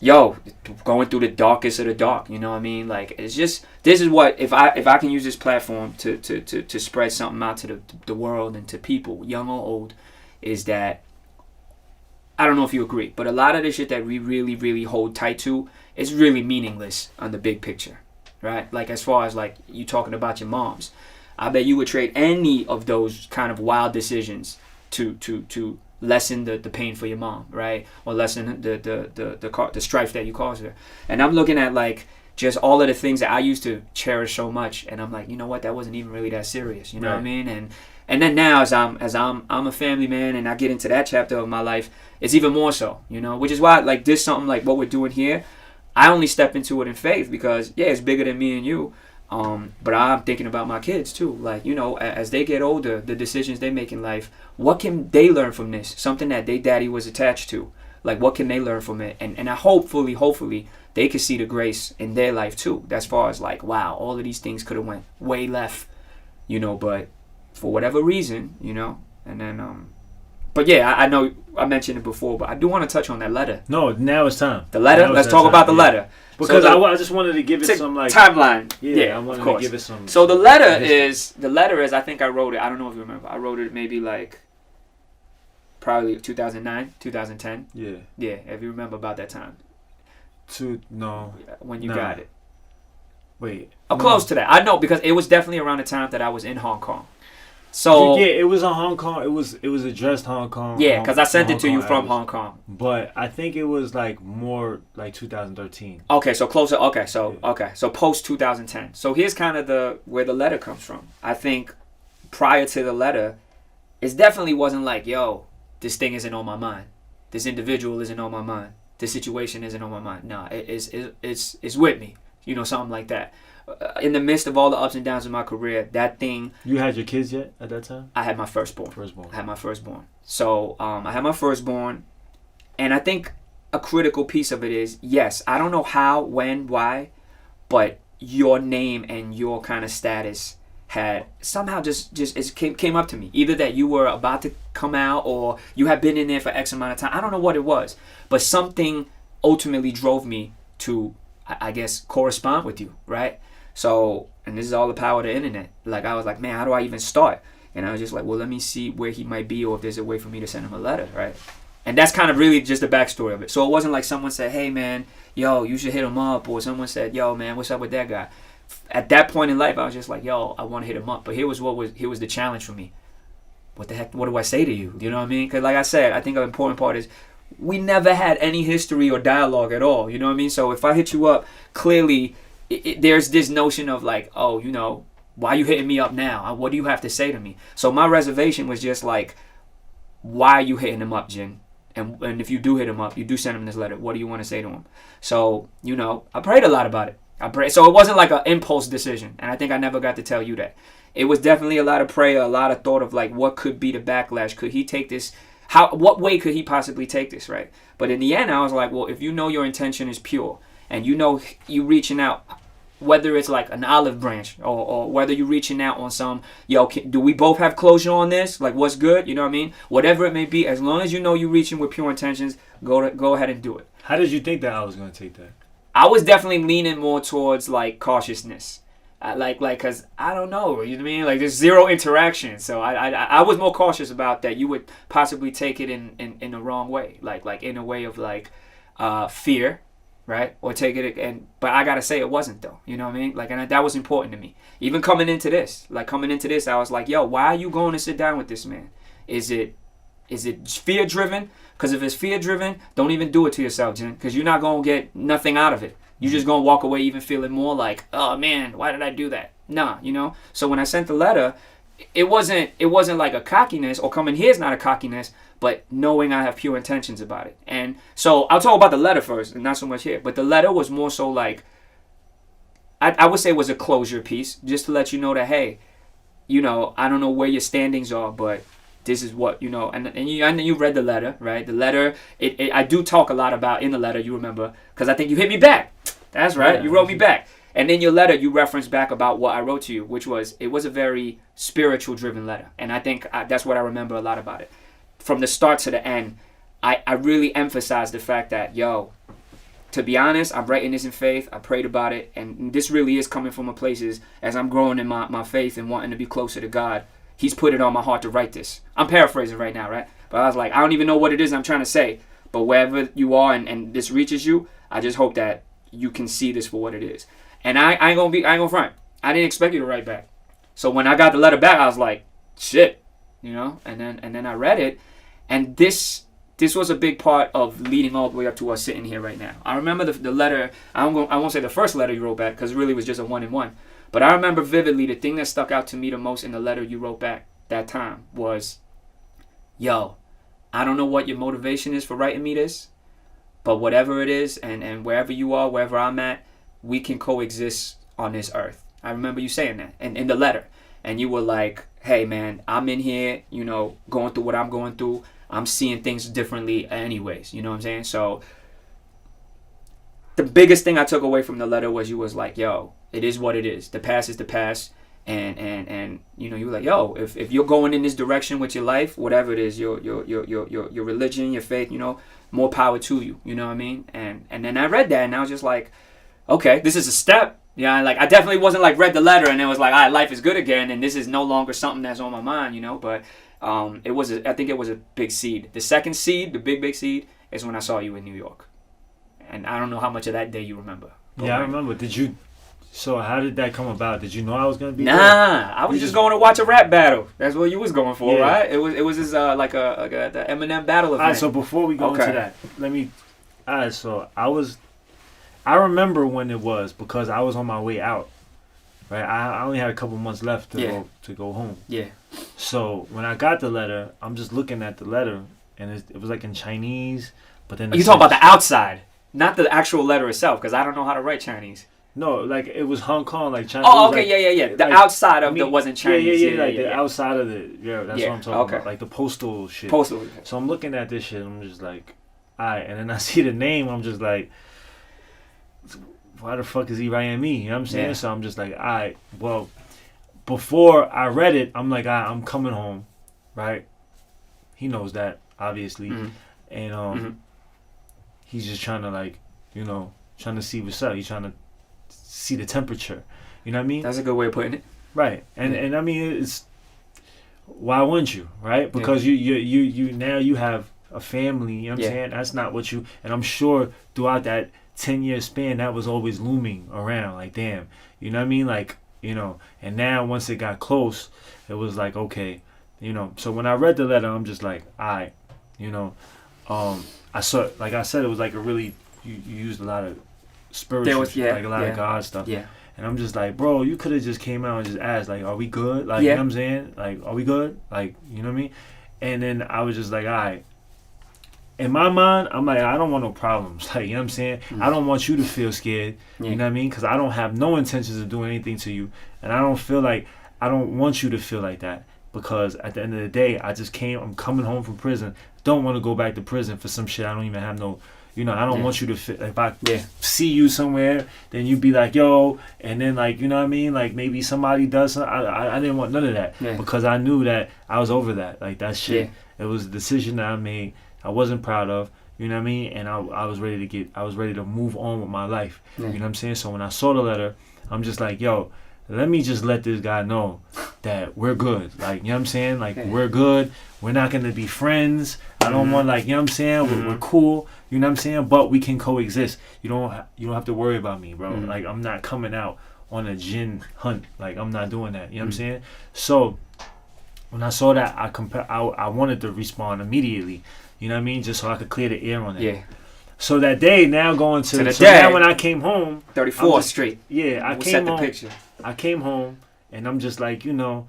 yo, going through the darkest of the dark, you know what I mean? Like, it's just, this is what, if I can use this platform to spread something out to the world and to people, young or old, is that, I don't know if you agree, but a lot of the shit that we really, really hold tight to is really meaningless on the big picture, right? Like, as far as, like, you talking about your moms, I bet you would trade any of those kind of wild decisions to lessen the pain for your mom, right? Or lessen the strife that you caused her. And I'm looking at like just all of the things that I used to cherish so much, and I'm like, you know what, that wasn't even really that serious, you know what I mean? And then now as I'm a family man and I get into that chapter of my life, it's even more so, you know, which is why like this something like what we're doing here, I only step into it in faith because it's bigger than me and you. But I'm thinking about my kids too. Like, you know, as they get older, the decisions they make in life, what can they learn from this? Something that their daddy was attached to. Like, what can they learn from it? And I hopefully, they can see the grace in their life too. As far as like, wow, all of these things could have went way left, you know, but for whatever reason, you know, and then, but yeah, I know I mentioned it before, but I do want to touch on that letter. No, now it's time. The letter? Let's talk about the letter. Because so I just wanted to give it some like timeline. Yeah, I wanted to give it some. So the letter is I think I wrote it. I don't know if you remember. I wrote it maybe like probably 2009, 2010. Yeah. Yeah, if you remember about that time. When you got it. Wait. Close to that. I know because it was definitely around the time that I was in Hong Kong. So yeah, it was in Hong Kong. It was addressed Hong Kong. Yeah, because I sent it to you from Hong Kong. But I think it was like more like 2013. Okay, so closer. Okay, so post 2010. So here's kind of where the letter comes from. I think prior to the letter, it definitely wasn't like, yo, this thing isn't on my mind. This individual isn't on my mind. This situation isn't on my mind. No, it's with me. You know, something like that. In the midst of all the ups and downs of my career, that thing... You had your kids yet at that time? I had my firstborn. I had my firstborn. So, I had my firstborn, and I think a critical piece of it is, yes, I don't know how, when, why, but your name and your kind of status had somehow just came up to me. Either that you were about to come out or you had been in there for X amount of time. I don't know what it was, but something ultimately drove me to, I guess, correspond with you, right? So, and this is all the power of the internet. Like, I was like, man, how do I even start? And I was just like, well, let me see where he might be or if there's a way for me to send him a letter, right? And that's kind of really just the backstory of it. So it wasn't like someone said, hey, man, yo, you should hit him up. Or someone said, yo, man, what's up with that guy? At that point in life, I was just like, yo, I want to hit him up. But here was the challenge for me. What the heck? What do I say to you? You know what I mean? Because like I said, I think an important part is we never had any history or dialogue at all. You know what I mean? So if I hit you up, clearly... there's this notion of like, oh, you know, why you hitting me up now? What do you have to say to me? So my reservation was just like, why are you hitting him up, Jin? And if you do hit him up, you do send him this letter, what do you want to say to him? So, you know, I prayed a lot about it. So it wasn't like an impulse decision. And I think I never got to tell you that. It was definitely a lot of prayer, a lot of thought of like, what could be the backlash? Could he take this? What way could he possibly take this, right? But in the end, I was like, well, if you know your intention is pure, and you know you reaching out whether it's like an olive branch or whether you're reaching out on some, yo, do we both have closure on this? Like, what's good? You know what I mean? Whatever it may be, as long as you know you're reaching with pure intentions, go ahead and do it. How did you think that I was going to take that? I was definitely leaning more towards like cautiousness. Cause I don't know, you know what I mean? Like there's zero interaction, so I was more cautious about that. You would possibly take it in the wrong way, like in a way of like fear, right? Or take it but I gotta say it wasn't though, you know what I mean? Like, and that was important to me. Even coming into this, I was like, yo, why are you going to sit down with this man? Is it fear driven? Because if it's fear driven, don't even do it to yourself, Jin, because you're not gonna get nothing out of it. You're just going to walk away even feeling more like, oh, man, why did I do that? Nah, you know? So when I sent the letter, it wasn't like a cockiness, or coming here is not a cockiness, but knowing I have pure intentions about it. And so I'll talk about the letter first, and not so much here. But the letter was more so like, I would say it was a closure piece, just to let you know that, hey, you know, I don't know where your standings are, but this is what, you know, and you read the letter, right? The letter, I do talk a lot about in the letter, you remember, because I think you hit me back. That's right. Yeah, you wrote me back. And in your letter, you referenced back about what I wrote to you, which was, it was a very spiritual driven letter. And I think that's what I remember a lot about it. From the start to the end, I really emphasized the fact that, yo, to be honest, I'm writing this in faith. I prayed about it. And this really is coming from a place as I'm growing in my faith and wanting to be closer to God. He's put it on my heart to write this. I'm paraphrasing right now, right? But I was like, I don't even know what it is I'm trying to say. But wherever you are and this reaches you, I just hope that you can see this for what it is. And I ain't gonna front. I didn't expect you to write back. So when I got the letter back, I was like, shit, you know? And then I read it. And this was a big part of leading all the way up to us sitting here right now. I remember the letter. I won't say the first letter you wrote back, because it really was just a 1-in-1. But I remember vividly the thing that stuck out to me the most in the letter you wrote back that time was, yo, I don't know what your motivation is for writing me this, but whatever it is, and wherever you are, wherever I'm at, we can coexist on this earth. I remember you saying that in the letter. And you were like, hey, man, I'm in here, you know, going through what I'm going through. I'm seeing things differently anyways. You know what I'm saying? So the biggest thing I took away from the letter was you was like, yo, it is what it is. The past is the past. And you know, you were like, yo, if you're going in this direction with your life, whatever it is, your religion, your faith, you know, more power to you. You know what I mean? And then I read that and I was just like, okay, this is a step. Yeah, like I definitely wasn't like read the letter and it was like, all right, life is good again, and this is no longer something that's on my mind, you know. But I think it was a big seed. The second seed, the big seed, is when I saw you in New York, and I don't know how much of that day you remember. Yeah, I remember. So how did that come about? Did you know I was gonna be there? I was just going to watch a rap battle. That's what you was going for, yeah. Right? It was this like the Eminem battle event. All right, so before we go into that, I remember when it was, because I was on my way out. Right, I only had a couple months left to go home. Yeah. So when I got the letter, I'm just looking at the letter, and it was like in Chinese, but then you talking about the outside, not the actual letter itself, because I don't know how to write Chinese. No, like it was Hong Kong, like China. Oh, okay, yeah. The outside of it wasn't Chinese. The outside of the that's what I'm talking about, like the postal shit. So I'm looking at this shit, I'm just like, alright, and then I see the name, I'm just like, why the fuck is he writing me? You know what I'm saying? Yeah. So I'm just like, alright, well, before I read it, I'm like, I'm coming home, right? He knows that, obviously, and he's just trying to, like, you know, trying to see what's up. He's trying to see the temperature. You know what I mean? That's a good way of putting it. Right. And I mean, it's, why wouldn't you, right? Because you now you have a family, you know what I'm saying? That's not what you, and I'm sure throughout that 10-year span, that was always looming around, like, damn, you know what I mean? Like, you know, and now once it got close, it was like, okay, you know. So when I read the letter, I'm just like, alright, you know, I saw, like I said, it was like a really, you used a lot of spiritual shit, like a lot of God stuff. Yeah. And I'm just like, bro, you could have just came out and just asked, like, are we good? Like, you know what I'm saying? Like, are we good? Like, you know what I mean? And then I was just like, alright. In my mind, I'm like, I don't want no problems. Like, you know what I'm saying? I don't want you to feel scared. You know what I mean? Because I don't have no intentions of doing anything to you. And I don't want you to feel like that. Because at the end of the day, I'm coming home from prison. Don't want to go back to prison for some shit I don't even have no, You know, I don't want you to fit. If I Yeah. see you somewhere, then you be like, yo, and then like, you know what I mean? Like maybe somebody does something. I didn't want none of that because I knew that I was over that. Like that shit. It was a decision that I made. I wasn't proud of. You know what I mean? And I was ready to move on with my life. You know what I'm saying? So when I saw the letter, I'm just like, yo, let me just let this guy know that we're good. Like, you know what I'm saying? Like, we're good. We're not going to be friends. I don't want, like, you know what I'm saying? We're cool. You know what I'm saying? But we can coexist. You don't have to worry about me, bro. Like, I'm not coming out on a Jin hunt. Like, I'm not doing that. You know what I'm saying? So when I saw that, I wanted to respond immediately. You know what I mean? Just so I could clear the air on it. Yeah. So that day, now going to the so day, now when I came home, 34th Street. Yeah, I We'll came set the home. picture. I came home and I'm just like, you know.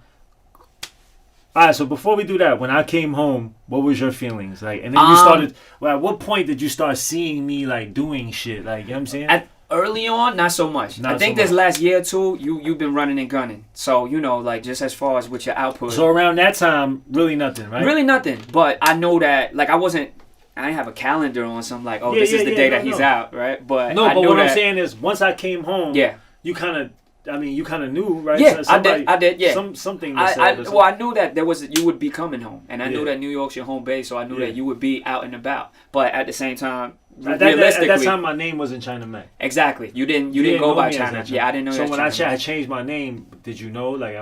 All right, so before we do that, when I came home, what was your feelings? Like, and then you started. Well, at what point did you start seeing me like doing shit? Like, you know what I'm saying? Early on, not so much. I think this last year or two, you've been running and gunning. So, you know, like just as far as with your output. So around that time, really nothing, right? Really nothing. But I know that, like, I didn't have a calendar on something like, oh, this is the day that he's out, right? But no, I but knew what that, I'm saying is, once I came home, you kind of knew, right? Yeah, I did, yeah. Something. Well, I knew that you would be coming home, and I knew that New York's your home base, so I knew that you would be out and about. But at the same time, realistically, at that time, my name wasn't ChinaMac. Exactly, you didn't go by China. Yeah, I didn't know. So when I changed my name, did you know? Like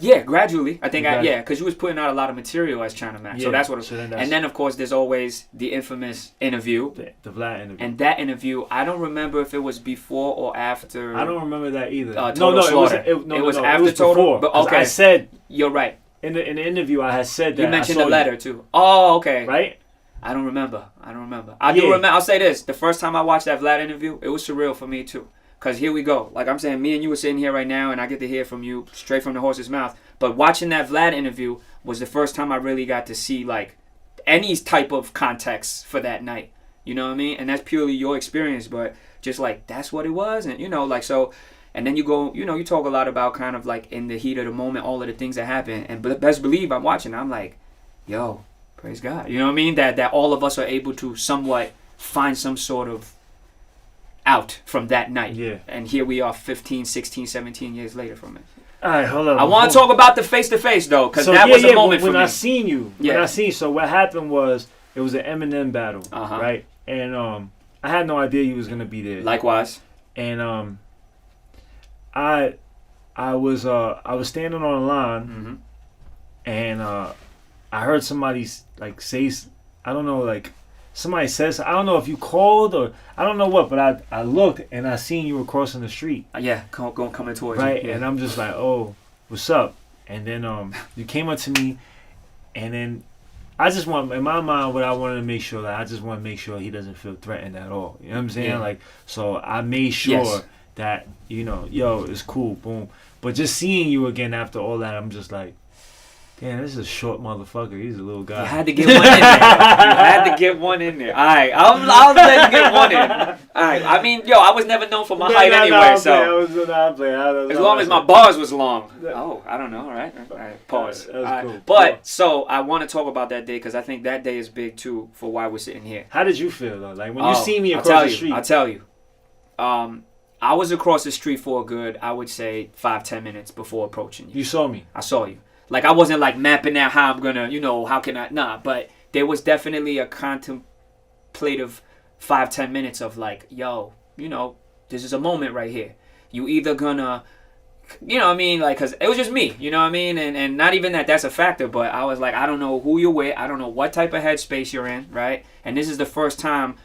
yeah, gradually. I think because you was putting out a lot of material as ChinaMac, so that's what. And then of course, there's always the infamous interview, the Vlad interview. And that interview, I don't remember if it was before or after. I don't remember that either. Total Slaughter. It was after Total. Before, but okay, I said you're right. In the interview, I had said that you mentioned the letter too. Oh, okay. Right. I don't remember. I do remember. I'll say this. The first time I watched that Vlad interview, it was surreal for me too. Because here we go. Like I'm saying, me and you are sitting here right now, and I get to hear from you straight from the horse's mouth. But watching that Vlad interview was the first time I really got to see, like, any type of context for that night. You know what I mean? And that's purely your experience. But just, like, that's what it was. And, you know, like, so... And then you go, you know, you talk a lot about kind of, like, in the heat of the moment, all of the things that happen. And best believe I'm watching. I'm like, yo... Praise God. You know what I mean? That all of us are able to somewhat find some sort of out from that night. Yeah. And here we are 15, 16, 17 years later from it. All right, hold on. I want to talk about the face-to-face, though, because that was a moment for me. When I seen you, so what happened was, it was an Eminem battle, right? And I had no idea you was going to be there. Likewise. And I was standing on the line, and I heard somebody like say, I don't know, like somebody says, I don't know if you called or I don't know what, but I looked and I seen you were crossing the street. Coming towards you. Right, and I'm just like, oh, what's up? And then you came up to me, and then I just want, in my mind, what I wanted to make sure that I just want to make sure he doesn't feel threatened at all. You know what I'm saying? Like, so I made sure that, you know, yo, it's cool, boom. But just seeing you again after all that, I'm just like, damn, this is a short motherfucker. He's a little guy. You had to get one in there. You had to get one in there. All right. I'll let you get one in. All right. I mean, yo, I was never known for my height anyway, so. As long as my bars was long. Oh, I don't know. All right. Pause. That was cool. But, so, I want to talk about that day, because I think that day is big, too, for why we're sitting here. How did you feel, though? Like, when you see me across the street. I'll tell you. I was across the street for a good, I would say, 5-10 minutes before approaching you. You saw me? I saw you. Like, I wasn't, like, mapping out how I'm gonna, you know, how can I... Nah, but there was definitely a contemplative 5-10 minutes of, like, yo, you know, this is a moment right here. You either gonna... You know what I mean? Like, because it was just me, you know what I mean? And not even that's a factor, but I was like, I don't know who you're with. I don't know what type of headspace you're in, right? And this is the first time,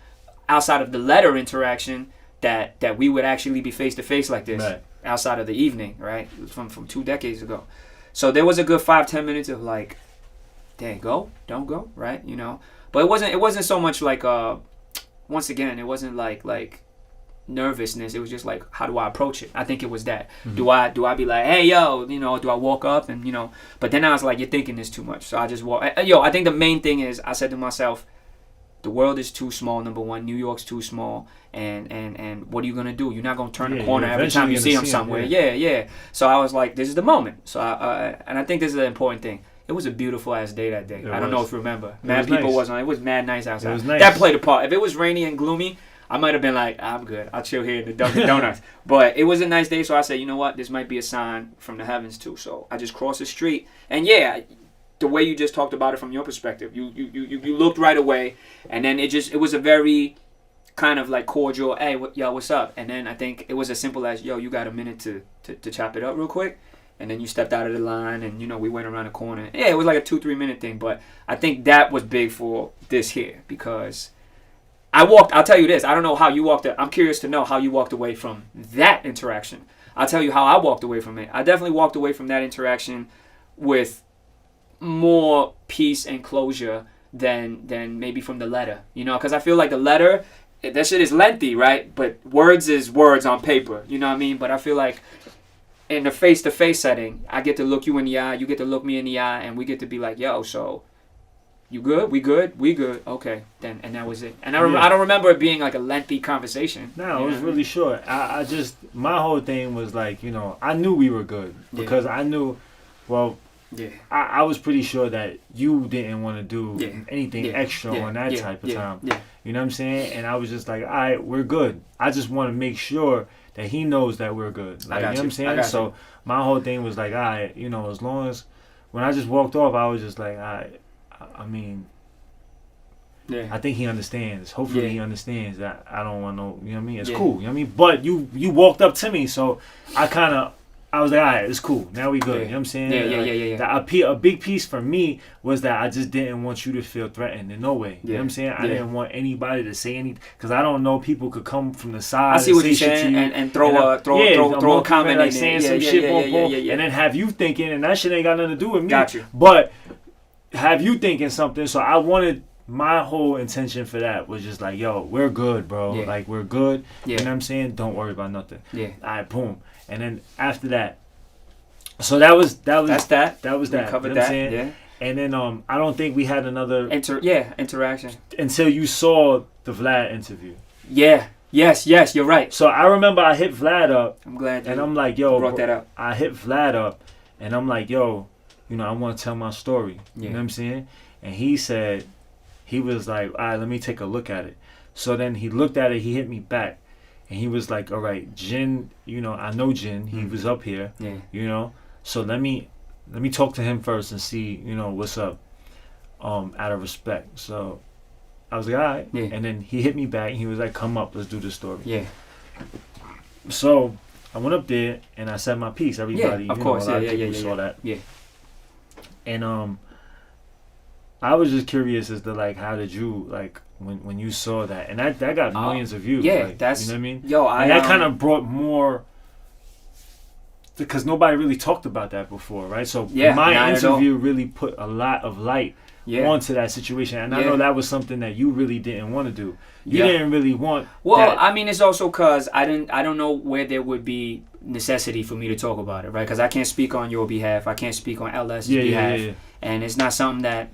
outside of the letter interaction, that we would actually be face-to-face like this. Right. Outside of the evening, right? From 2 decades ago. So there was a good 5-10 minutes of like, dang, go, don't go, right? You know, but it wasn't so much like once again, it wasn't like nervousness. It was just like, how do I approach it? I think it was that. Mm-hmm. Do I be like, hey yo, you know, do I walk up and, you know? But then I was like, you're thinking this too much. So I just walk. I think the main thing is, I said to myself, the world is too small. Number one, New York's too small, and what are you gonna do? You're not gonna turn the corner every time you see him somewhere. Yeah. So I was like, this is the moment. So and I think this is an important thing. It was a beautiful ass day that day. It I don't know was. if you remember. It Mad was people nice. wasn't. It was mad nice outside. It was nice. That played a part. If it was rainy and gloomy, I might have been like, I'm good. I'll chill here in the Dunkin' Donuts. But it was a nice day, so I said, you know what? This might be a sign from the heavens too. So I just crossed the street, and yeah, the way you just talked about it from your perspective, you looked right away, and then it was a very kind of like cordial, hey, yo, what's up? And then I think it was as simple as, yo, you got a minute to chop it up real quick? And then you stepped out of the line, and, you know, we went around the corner. Yeah, it was like a 2-3 minute thing, but I think that was big for this here, because I'll tell you this, I don't know how you walked, I'm curious to know how you walked away from that interaction. I'll tell you how I walked away from it. I definitely walked away from that interaction with more peace and closure than maybe from the letter, you know, because I feel like the letter, that shit is lengthy, right? But words is words on paper, you know what I mean? But I feel like in the face-to-face setting, I get to look you in the eye, you get to look me in the eye, and we get to be like, yo, so you good? We good? We good? Okay, then, and that was it. And I don't remember it being like a lengthy conversation. No, it was really short. I just, my whole thing was like, you know, I knew we were good because I knew, well, I was pretty sure that you didn't want to do anything extra on that type of time. You know what I'm saying? And I was just like, all right, we're good. I just want to make sure that he knows that we're good. Like, you know what I'm saying? So my whole thing was like, all right, you know, as long as, when I just walked off, I was just like, all right, I mean, I think he understands. Hopefully he understands that I don't want no, you know what I mean? It's cool, you know what I mean? But you walked up to me, so I was like, all right, it's cool. Now we good. You know what I'm saying? A big piece for me was that I just didn't want you to feel threatened in no way. You know what I'm saying? I didn't want anybody to say anything, because I don't know, people could come from the side. I see what you're saying and throw a comment like in saying some shit, and then have you thinking, and that shit ain't got nothing to do with me. Got you. But have you thinking something, so I wanted, my whole intention for that was just like, yo, we're good, bro. Like, we're good. You know what I'm saying? Don't worry about nothing. All right, boom. And then after that, so that was that. We covered you know that. What I'm saying? Yeah. And then I don't think we had another interaction until you saw the Vlad interview. Yeah. Yes. You're right. So I remember I hit Vlad up. I'm glad. And I'm like, yo, brought that up. I hit Vlad up, and I'm like, yo, you know, I want to tell my story. You know what I'm saying? And he said, he was like, all right, let me take a look at it. So then he looked at it. He hit me back. And he was like, all right, Jin, you know, I know Jin. He was up here, you know. So let me talk to him first and see, you know, what's up, out of respect. So I was like, all right. And then he hit me back. And he was like, come up, let's do the story. So I went up there and I said my piece. Everybody, of course, a lot of people saw that. And I was just curious as to, like, how did you, like, when you saw that, and that got millions of views. Like, that's, you know what I mean. And that kind of brought more, because nobody really talked about that before, right? So my interview really put a lot of light onto that situation, and I know that was something that you really didn't want to do. You didn't really want. Well, I mean, it's also because I don't know where there would be necessity for me to talk about it, right? Because I can't speak on your behalf. I can't speak on LS's behalf, and it's not something that.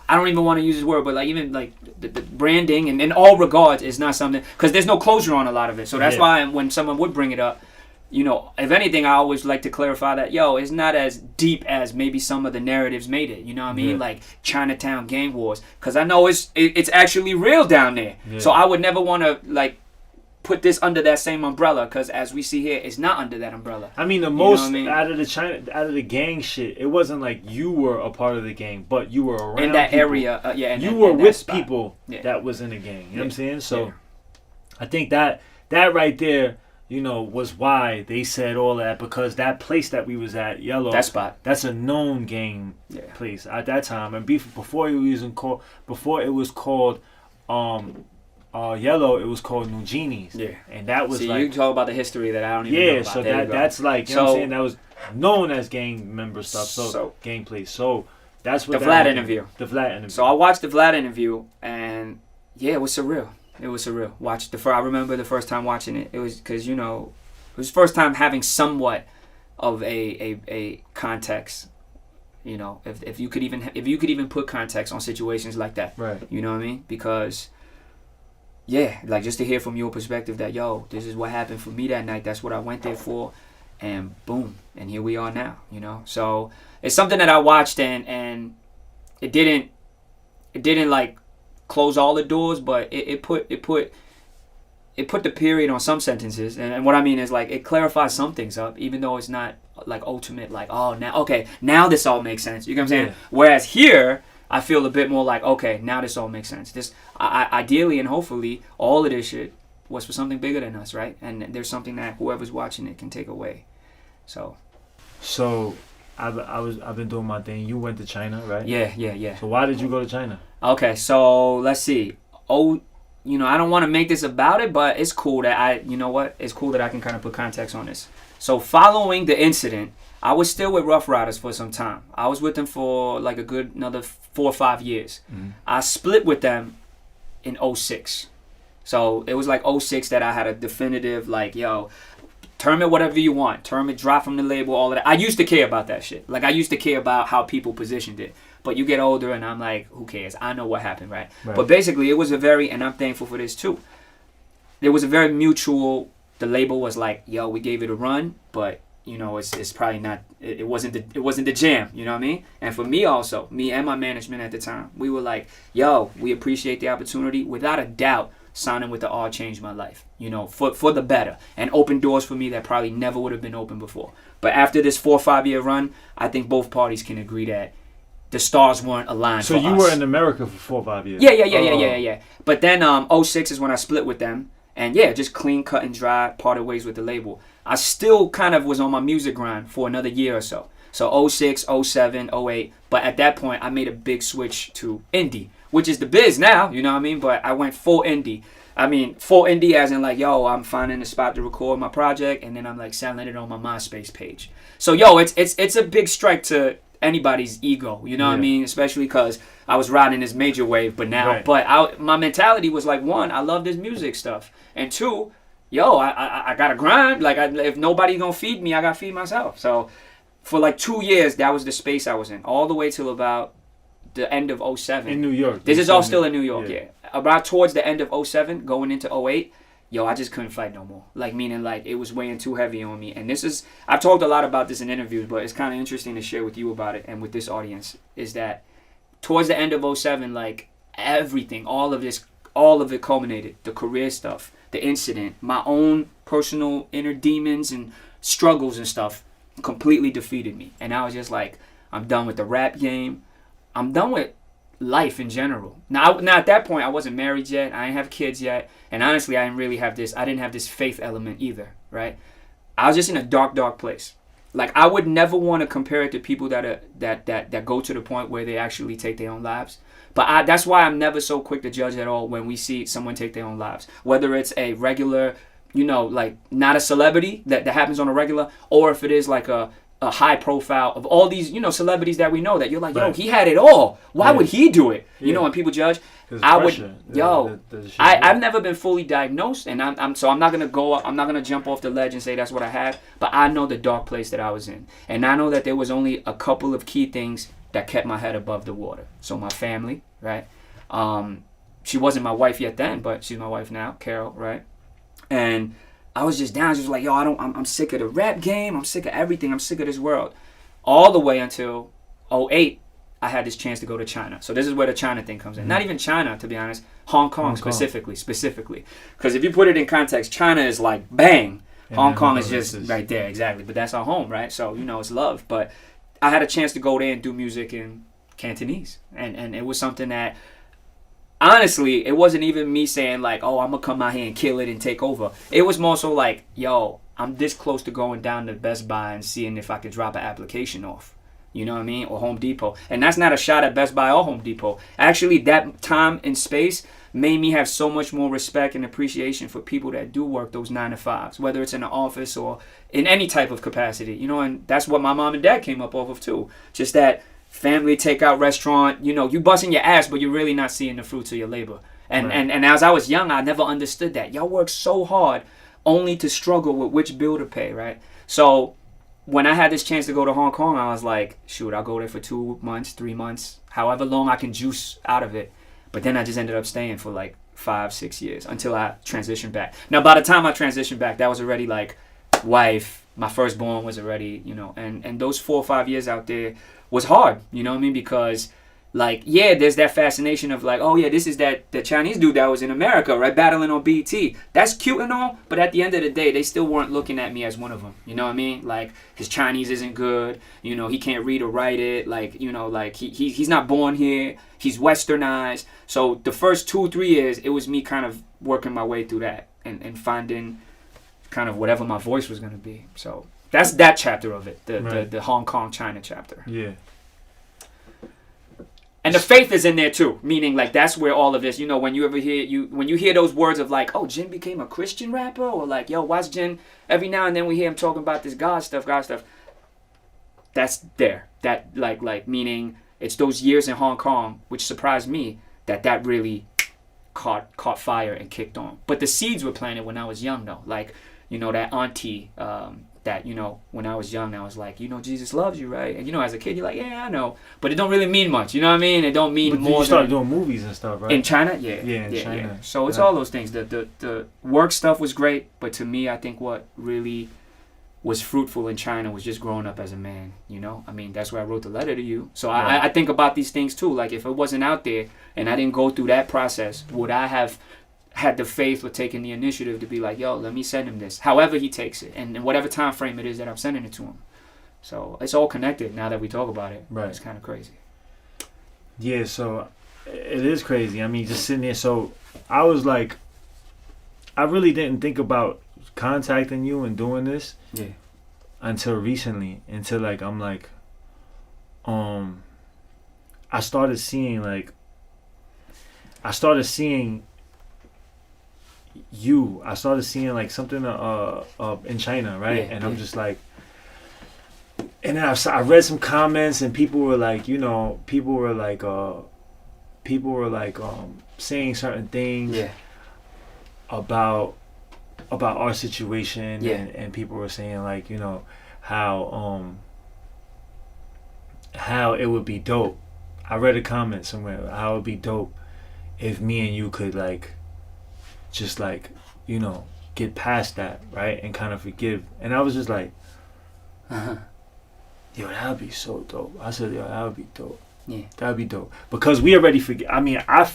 I don't even want to use this word, but like even like the branding and in all regards is not something, because there's no closure on a lot of it. So that's why when someone would bring it up, you know, if anything, I always like to clarify that, yo, it's not as deep as maybe some of the narratives made it. You know what I mean? Like Chinatown gang wars, because I know it's actually real down there. So I would never want to like put this under that same umbrella, because as we see here, it's not under that umbrella. I mean, out of the gang shit, it wasn't like you were a part of the gang, but you were around in that people. area. You were with people that was in the gang. You know what I'm saying? So I think that right there, you know, was why they said all that, because that place that we was at, Yellow, that spot, that's a known gang place at that time, and before it was called Yellow, it was called New Genies. And that was like, you talk about the history that I don't even know about. So that's like, you know what I'm saying, that was known as gang member stuff, so gang place. So that's what the Vlad interview. So I watched the Vlad interview, and it was surreal. I remember the first time watching it. It was because, you know, it was the first time having somewhat of a context. You know, if you could even put context on situations like that. Right. You know what I mean? Because like just to hear from your perspective that, yo, this is what happened for me that night. That's what I went there for. and boom, and here we are now, you know. So it's something that I watched, and it didn't like close all the doors, but it put the period on some sentences, and what I mean is like it clarifies some things up, even though it's not like ultimate, like, oh, now this all makes sense. You know what I'm saying? Yeah. Whereas here, I feel a bit more like, okay, now this all makes sense. This, ideally and hopefully, all of this shit was for something bigger than us, right? And there's something that whoever's watching it can take away. So I've been doing my thing. You went to China, right? Yeah. So why did you go to China? Okay, so let's see. You know, I don't want to make this about it, but it's cool that it's cool that I can kind of put context on this. So following the incident, I was still with Rough Riders for some time. I was with them for like a good another 4 or 5 years. Mm-hmm. I split with them in 06. So it was like 06 that I had a definitive, like, yo, term it whatever you want. Term it, drop from the label, all of that. I used to care about that shit. Like, I used to care about how people positioned it. But you get older and I'm like, who cares? I know what happened, right? But basically, it was a very, and I'm thankful for this too, there was a very mutual, the label was like, yo, we gave it a run, but, you know, it's probably not, it wasn't the jam, you know what I mean? And for me also, me and my management at the time, we were like, yo, we appreciate the opportunity. Without a doubt, signing with the R changed my life, you know, for the better, and opened doors for me that probably never would have been open before. But after this 4 or 5 year run, I think both parties can agree that the stars weren't aligned for us. So you were in America for 4 or 5 years? Yeah. But then 06 is when I split with them. And yeah, just clean, cut and dry, parted ways with the label. I still kind of was on my music grind for another year or so. So 06, 07, 08. But at that point, I made a big switch to indie, which is the biz now, you know what I mean? But I went full indie. I mean, full indie as in like, yo, I'm finding a spot to record my project, and then I'm like selling it on my MySpace page. So yo, it's a big strike to anybody's ego, you know what I mean? Especially because I was riding this major wave, but now, my mentality was like, one, I love this music stuff, and two, yo, I gotta grind. Like, if nobody gonna feed me, I gotta feed myself. So for like 2 years, that was the space I was in, all the way till about the end of 07. In New York. This is all still in New York, yeah. About towards the end of 07, going into 08, yo, I just couldn't fight no more. Like, meaning like it was weighing too heavy on me. And this is, I've talked a lot about this in interviews, but it's kind of interesting to share with you about it and with this audience, is that towards the end of 07, like everything, all of it culminated. The career stuff, the incident, my own personal inner demons and struggles and stuff completely defeated me. And I was just like, I'm done with the rap game. I'm done with life in general. Now at that point, I wasn't married yet. I didn't have kids yet. And honestly, I didn't have this faith element either, right? I was just in a dark place. Like, I would never want to compare it to people that go to the point where they actually take their own lives. But that's why I'm never so quick to judge at all when we see someone take their own lives. Whether it's a regular, you know, like not a celebrity that happens on a regular, or if it is like a high profile of all these, you know, celebrities that we know that you're like, yo, he had it all. Why would he do it? You know, when people judge, I've never been fully diagnosed, and I'm not gonna jump off the ledge and say that's what I had, but I know the dark place that I was in, and I know that there was only a couple of key things that kept my head above the water. So my family, right? She wasn't my wife yet then, but she's my wife now, Carol, right? And I was just down, just like, yo, I'm sick of the rap game. I'm sick of everything. I'm sick of this world. All the way until 08, I had this chance to go to China. So this is where the China thing comes in. Not even China, to be honest. Hong Kong. Specifically. Because if you put it in context, China is like, bang. Hong Kong is just right there, exactly. But that's our home, right? So, you know, it's love. But I had a chance to go there and do music in Cantonese. And it was something that, honestly, it wasn't even me saying like, oh, I'm going to come out here and kill it and take over. It was more so like, yo, I'm this close to going down to Best Buy and seeing if I could drop an application off. You know what I mean? Or Home Depot. And that's not a shot at Best Buy or Home Depot. Actually, that time and space made me have so much more respect and appreciation for people that do work those 9 to 5s, whether it's in an office or in any type of capacity. You know, and that's what my mom and dad came up off of too. Just that family takeout restaurant, you know, you busting your ass, but you're really not seeing the fruits of your labor. And as I was young, I never understood that. Y'all work so hard only to struggle with which bill to pay, right? So when I had this chance to go to Hong Kong, I was like, shoot, I'll go there for 2 months, 3 months, however long I can juice out of it. But then I just ended up staying for like 5-6 years until I transitioned back. Now, by the time I transitioned back, that was already like wife, my firstborn was already, you know, and those 4 or 5 years out there was hard, you know what I mean? Because, like, yeah, there's that fascination of like, oh yeah, this is the Chinese dude that was in America, right, battling on BT. That's cute and all, but at the end of the day, they still weren't looking at me as one of them. You know what I mean? Like, his Chinese isn't good. You know, he can't read or write it. Like, you know, like he's not born here. He's westernized. So the first 2-3 years, it was me kind of working my way through that and finding kind of whatever my voice was gonna be. So that's that chapter of it, the Hong Kong China chapter. Yeah. And the faith is in there too, meaning like that's where all of this, you know, when you hear those words of like, oh, Jin became a Christian rapper, or like, yo, why's Jin, every now and then we hear him talking about this God stuff. That's there. That like meaning it's those years in Hong Kong, which surprised me that really caught fire and kicked on. But the seeds were planted when I was young though. Like, you know, that auntie, that, you know, when I was young, I was like, you know, Jesus loves you, right? And, you know, as a kid, you're like, yeah, I know. But it don't really mean much, you know what I mean? It don't mean more. You started doing movies and stuff, right? In China? Yeah. Yeah, in China. Yeah. So it's all those things. The work stuff was great, but to me, I think what really was fruitful in China was just growing up as a man, you know? I mean, that's where I wrote the letter to you. So I think about these things too. Like, if it wasn't out there and I didn't go through that process, would I have had the faith or taken the initiative to be like, yo, let me send him this, however he takes it, and whatever time frame it is that I'm sending it to him. So it's all connected now that we talk about it. Right. It's kind of crazy. Yeah, so it is crazy. I mean, just sitting there. So I was like, I really didn't think about contacting you and doing this until recently. Until like I'm like, I started seeing you. I started seeing like something in China, right? And I'm just like, and then I read some comments and people were like, you know, people were like saying certain things about our situation, and people were saying like, you know, how it would be dope. I read a comment somewhere how it would be dope if me and you could like just like, you know, get past that, right, and kind of forgive. And I was just like, yo, that would be so dope. I said, yo, that would be dope. Yeah, that would be dope because we already forget. I mean, I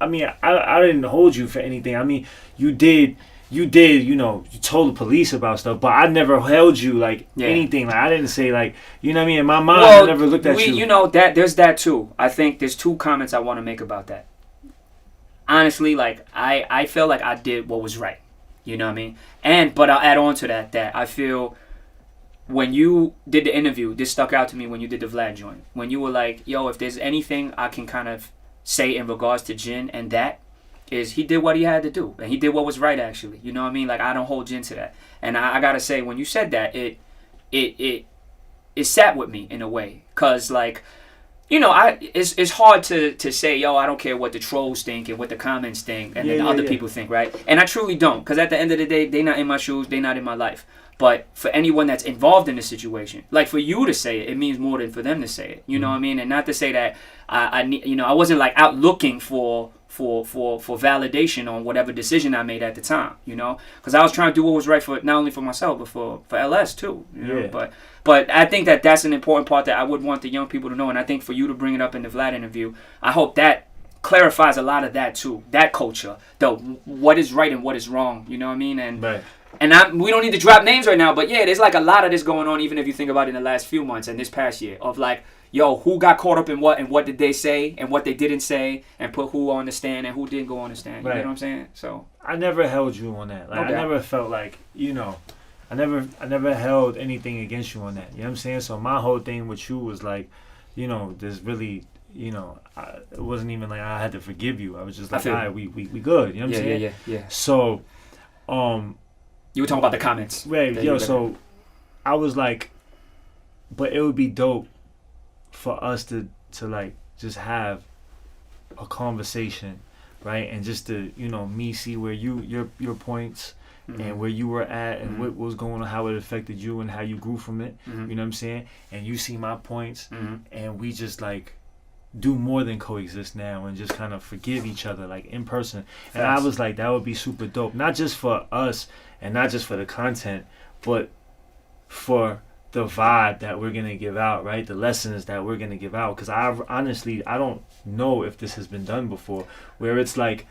didn't hold you for anything. I mean, you did, you know, you told the police about stuff, but I never held you like anything. Like, I didn't say like, you know what I mean? In my mind, I never looked at you. You know, that there's that too. I think there's 2 comments I want to make about that. Honestly, like, I feel like I did what was right. You know what I mean? But I'll add on to that I feel when you did the interview, this stuck out to me when you did the Vlad joint. When you were like, yo, if there's anything I can kind of say in regards to Jin, and that is he did what he had to do. And he did what was right, actually. You know what I mean? Like, I don't hold Jin to that. And I got to say, when you said that, it sat with me in a way. Because, like, you know, it's hard to say, yo, I don't care what the trolls think and what the comments think and then other people think, right? And I truly don't, because at the end of the day, they're not in my shoes, they're not in my life. But for anyone that's involved in the situation, like for you to say it, it means more than for them to say it. You know what I mean? And not to say that I wasn't like out looking for validation on whatever decision I made at the time, you know, because I was trying to do what was right for not only for myself but for LS too, you know? But I think that's an important part that I would want the young people to know, and I think for you to bring it up in the Vlad interview, I hope that clarifies a lot of that too, that culture, what is right and what is wrong, you know what I mean? And we don't need to drop names right now, but yeah, there's like a lot of this going on, even if you think about it in the last few months and this past year, of like, yo, who got caught up in what and what did they say and what they didn't say and put who on the stand and who didn't go on the stand. You know what I'm saying? So I never held you on that. Like, I never felt like, you know, I never held anything against you on that. You know what I'm saying? So my whole thing with you was like, you know, there's really, you know, it wasn't even like I had to forgive you. I was just like, all right, we good. You know what I'm saying? Yeah. So, you were talking about the comments. Right, yo, so I was like, but it would be dope for us to like just have a conversation, right? And just to, you know, me see where your points and where you were at and what was going on, how it affected you and how you grew from it. You know what I'm saying? And you see my points and we just like do more than coexist now and just kind of forgive each other like in person. And I was like, that would be super dope, not just for us and not just for the content, but for the vibe that we're gonna give out, right? The lessons that we're gonna give out. Because I honestly, I don't know if this has been done before, where it's like,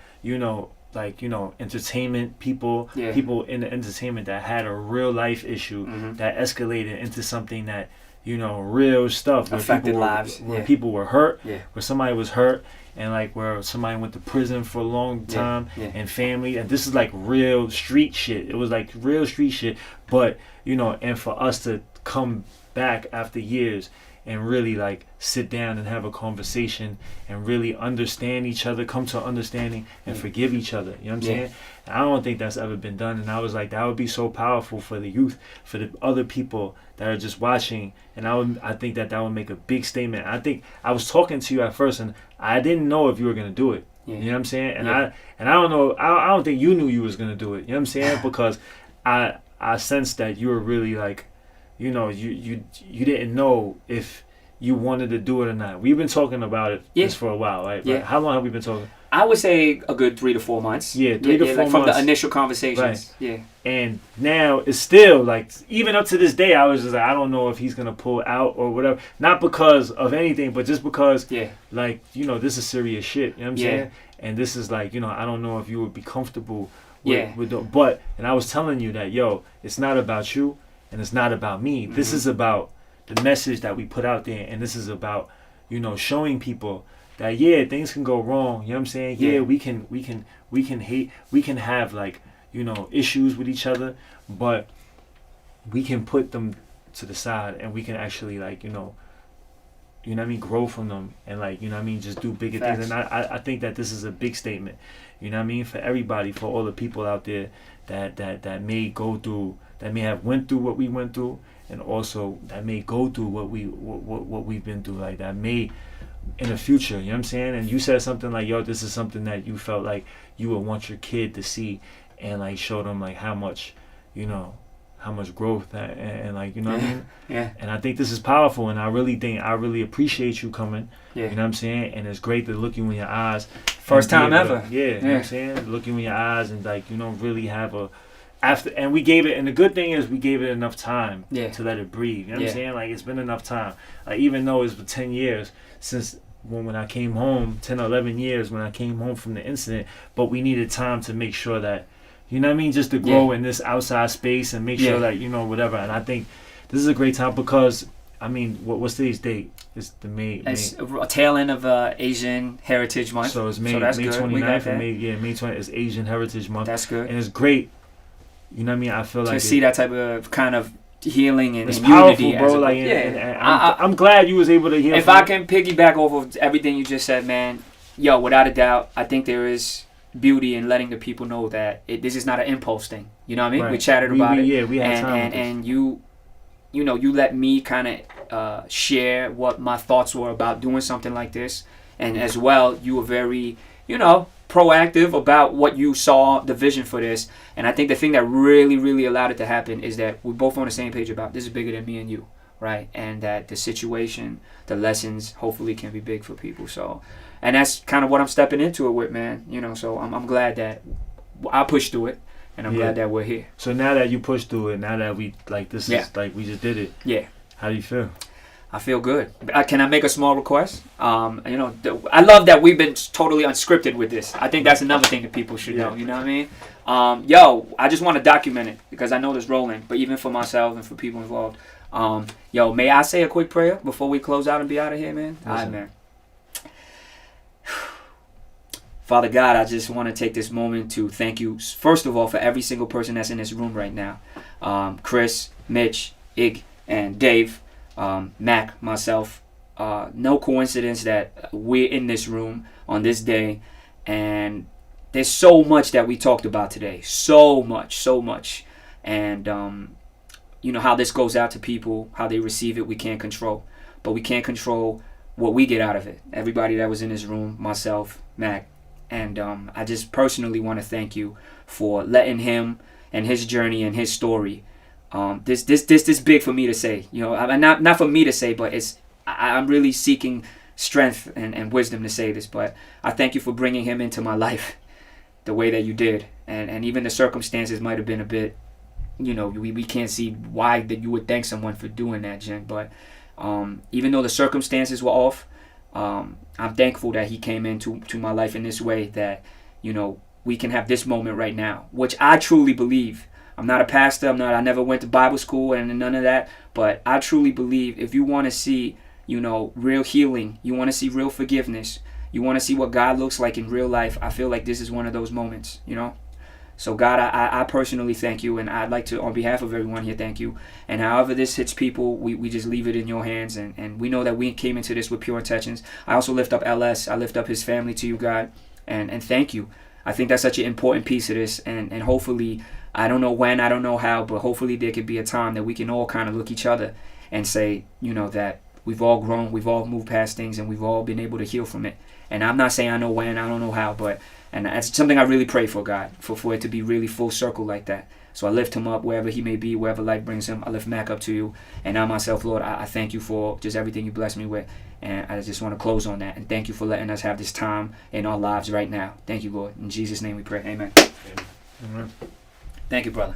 entertainment people, people in the entertainment that had a real life issue that escalated into something that, real stuff where affected people lives, where people were hurt, where somebody was hurt, and like where somebody went to prison for a long time, and family, and this is like real street shit. It was like real street shit, but and for us to come back after years and really like sit down and have a conversation and really understand each other, come to understanding and forgive each other. You know what I'm saying? And I don't think that's ever been done. And I was like, that would be so powerful for the youth, for the other people that are just watching. And I think that would make a big statement. I think I was talking to you at first and I didn't know if you were going to do it. You know what I'm saying? And I don't know, I don't think you knew you was going to do it. You know what I'm saying? Because I sensed that you were really like, you didn't know if you wanted to do it or not. We've been talking about it just for a while, right? Yeah. How long have we been talking? I would say a good 3 to 4 months. Yeah, 3 to 4 months. From the initial conversations. Right. Yeah. And now it's still like, even up to this day, I was just like, I don't know if he's going to pull out or whatever. Not because of anything, but just because, like, this is serious shit. You know what I'm saying? And this is like, I don't know if you would be comfortable with but, and I was telling you that, it's not about you and it's not about me. This is about the message that we put out there, and this is about, showing people that things can go wrong. You know what I'm saying? We can hate, we can have like, issues with each other, but we can put them to the side and we can actually like, grow from them and like, just do bigger things. And I think that this is a big statement, for everybody, for all the people out there that may go through, that may have went through what we went through, and also that may go through what we've been through, like that may in the future. You know what I'm saying? And you said something like, this is something that you felt like you would want your kid to see and like show them like how much growth and like, what I mean? Yeah. And I think this is powerful, and I really appreciate you coming. Yeah. You know what I'm saying? And it's great to look you in your eyes. First time ever. You know what I'm saying? Look you in your eyes and like, really have and we gave it, and the good thing is we gave it enough time to let it breathe. You know what I'm saying? Like, it's been enough time. Like, even though it's been 10 years since when I came home, 10 or 11 years when I came home from the incident, but we needed time to make sure that, just to grow in this outside space and make sure that, whatever. And I think this is a great time because, what's today's date? It's the May. It's a tail end of Asian Heritage Month. So it's May 29th and May 20th is Asian Heritage Month. That's good. And it's great. I feel like to see that type of kind of healing and it's unity, powerful, bro. Like, and I'm glad you was able to heal. If I can piggyback off of everything you just said, man, without a doubt, I think there is beauty in letting the people know that this is not an impulse thing. You know what I mean? Right. We chatted about it. Yeah, we had time. And you let me kind of share what my thoughts were about doing something like this, and as well, you were very, proactive about what you saw, the vision for this. And I think the thing that really, really allowed it to happen is that we're both on the same page about this is bigger than me and you, right? And that the situation, the lessons, hopefully can be big for people. So, and that's kind of what I'm stepping into it with, man. So I'm glad that I pushed through it, and I'm glad that we're here. So now that you pushed through it, now that we like this is like we just did it. Yeah. How do you feel? I feel good. Can I make a small request? I love that we've been totally unscripted with this. I think that's another thing that people should know. You know what I mean? I just want to document it because I know this rolling, but even for myself and for people involved. May I say a quick prayer before we close out and be out of here, man? All right, man. Father God, I just want to take this moment to thank you, first of all, for every single person that's in this room right now. Chris, Mitch, Ig, and Dave. Mac, myself, no coincidence that we're in this room on this day, and there's so much that we talked about today, so much, and how this goes out to people, how they receive it, we can't control, but we can't control what we get out of it. Everybody that was in this room, myself, Mac, and I just personally want to thank you for letting him and his journey and his story. This big for me to say, not for me to say, but I'm really seeking strength and wisdom to say this, but I thank you for bringing him into my life the way that you did, and even the circumstances might have been a bit we can't see why that you would thank someone for doing that, Jin. But even though the circumstances were off, I'm thankful that he came into my life in this way, that we can have this moment right now, which I truly believe. I'm not a pastor. I never went to Bible school and none of that. But I truly believe if you want to see, real healing, you want to see real forgiveness, you want to see what God looks like in real life, I feel like this is one of those moments, So God, I personally thank you, and I'd like to, on behalf of everyone here, thank you. And however this hits people, we just leave it in your hands. And we know that we came into this with pure intentions. I also lift up LS. I lift up his family to you, God. And thank you. I think that's such an important piece of this. And hopefully, I don't know when, I don't know how, but hopefully there could be a time that we can all kind of look each other and say, that we've all grown, we've all moved past things, and we've all been able to heal from it. And I'm not saying I know when, I don't know how, and that's something I really pray for, God, for it to be really full circle like that. So I lift him up wherever he may be, wherever life brings him. I lift Mac up to you. And now myself, Lord, I thank you for just everything you blessed me with. And I just want to close on that. And thank you for letting us have this time in our lives right now. Thank you, Lord. In Jesus' name we pray. Amen. Amen. Thank you, brother.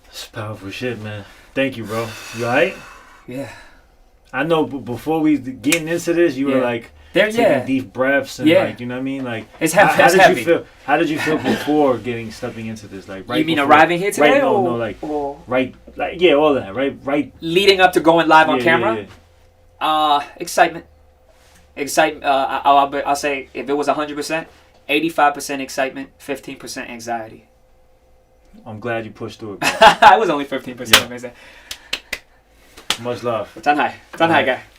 It's powerful shit, man. Thank you, bro. You alright? Yeah. I know, but before we getting into this, you were like taking deep breaths and like, you know what I mean? Like, it's heavy. How did you feel before stepping into this? Like, right? You mean before, arriving here today? Right, no, like, right, like, yeah, all of that, right. Leading up to going live on camera. Yeah. Excitement. I'll say if it was 100%, 85% excitement, 15% anxiety. I'm glad you pushed through it, bro. I was only 15%. Much love. 真係㗎。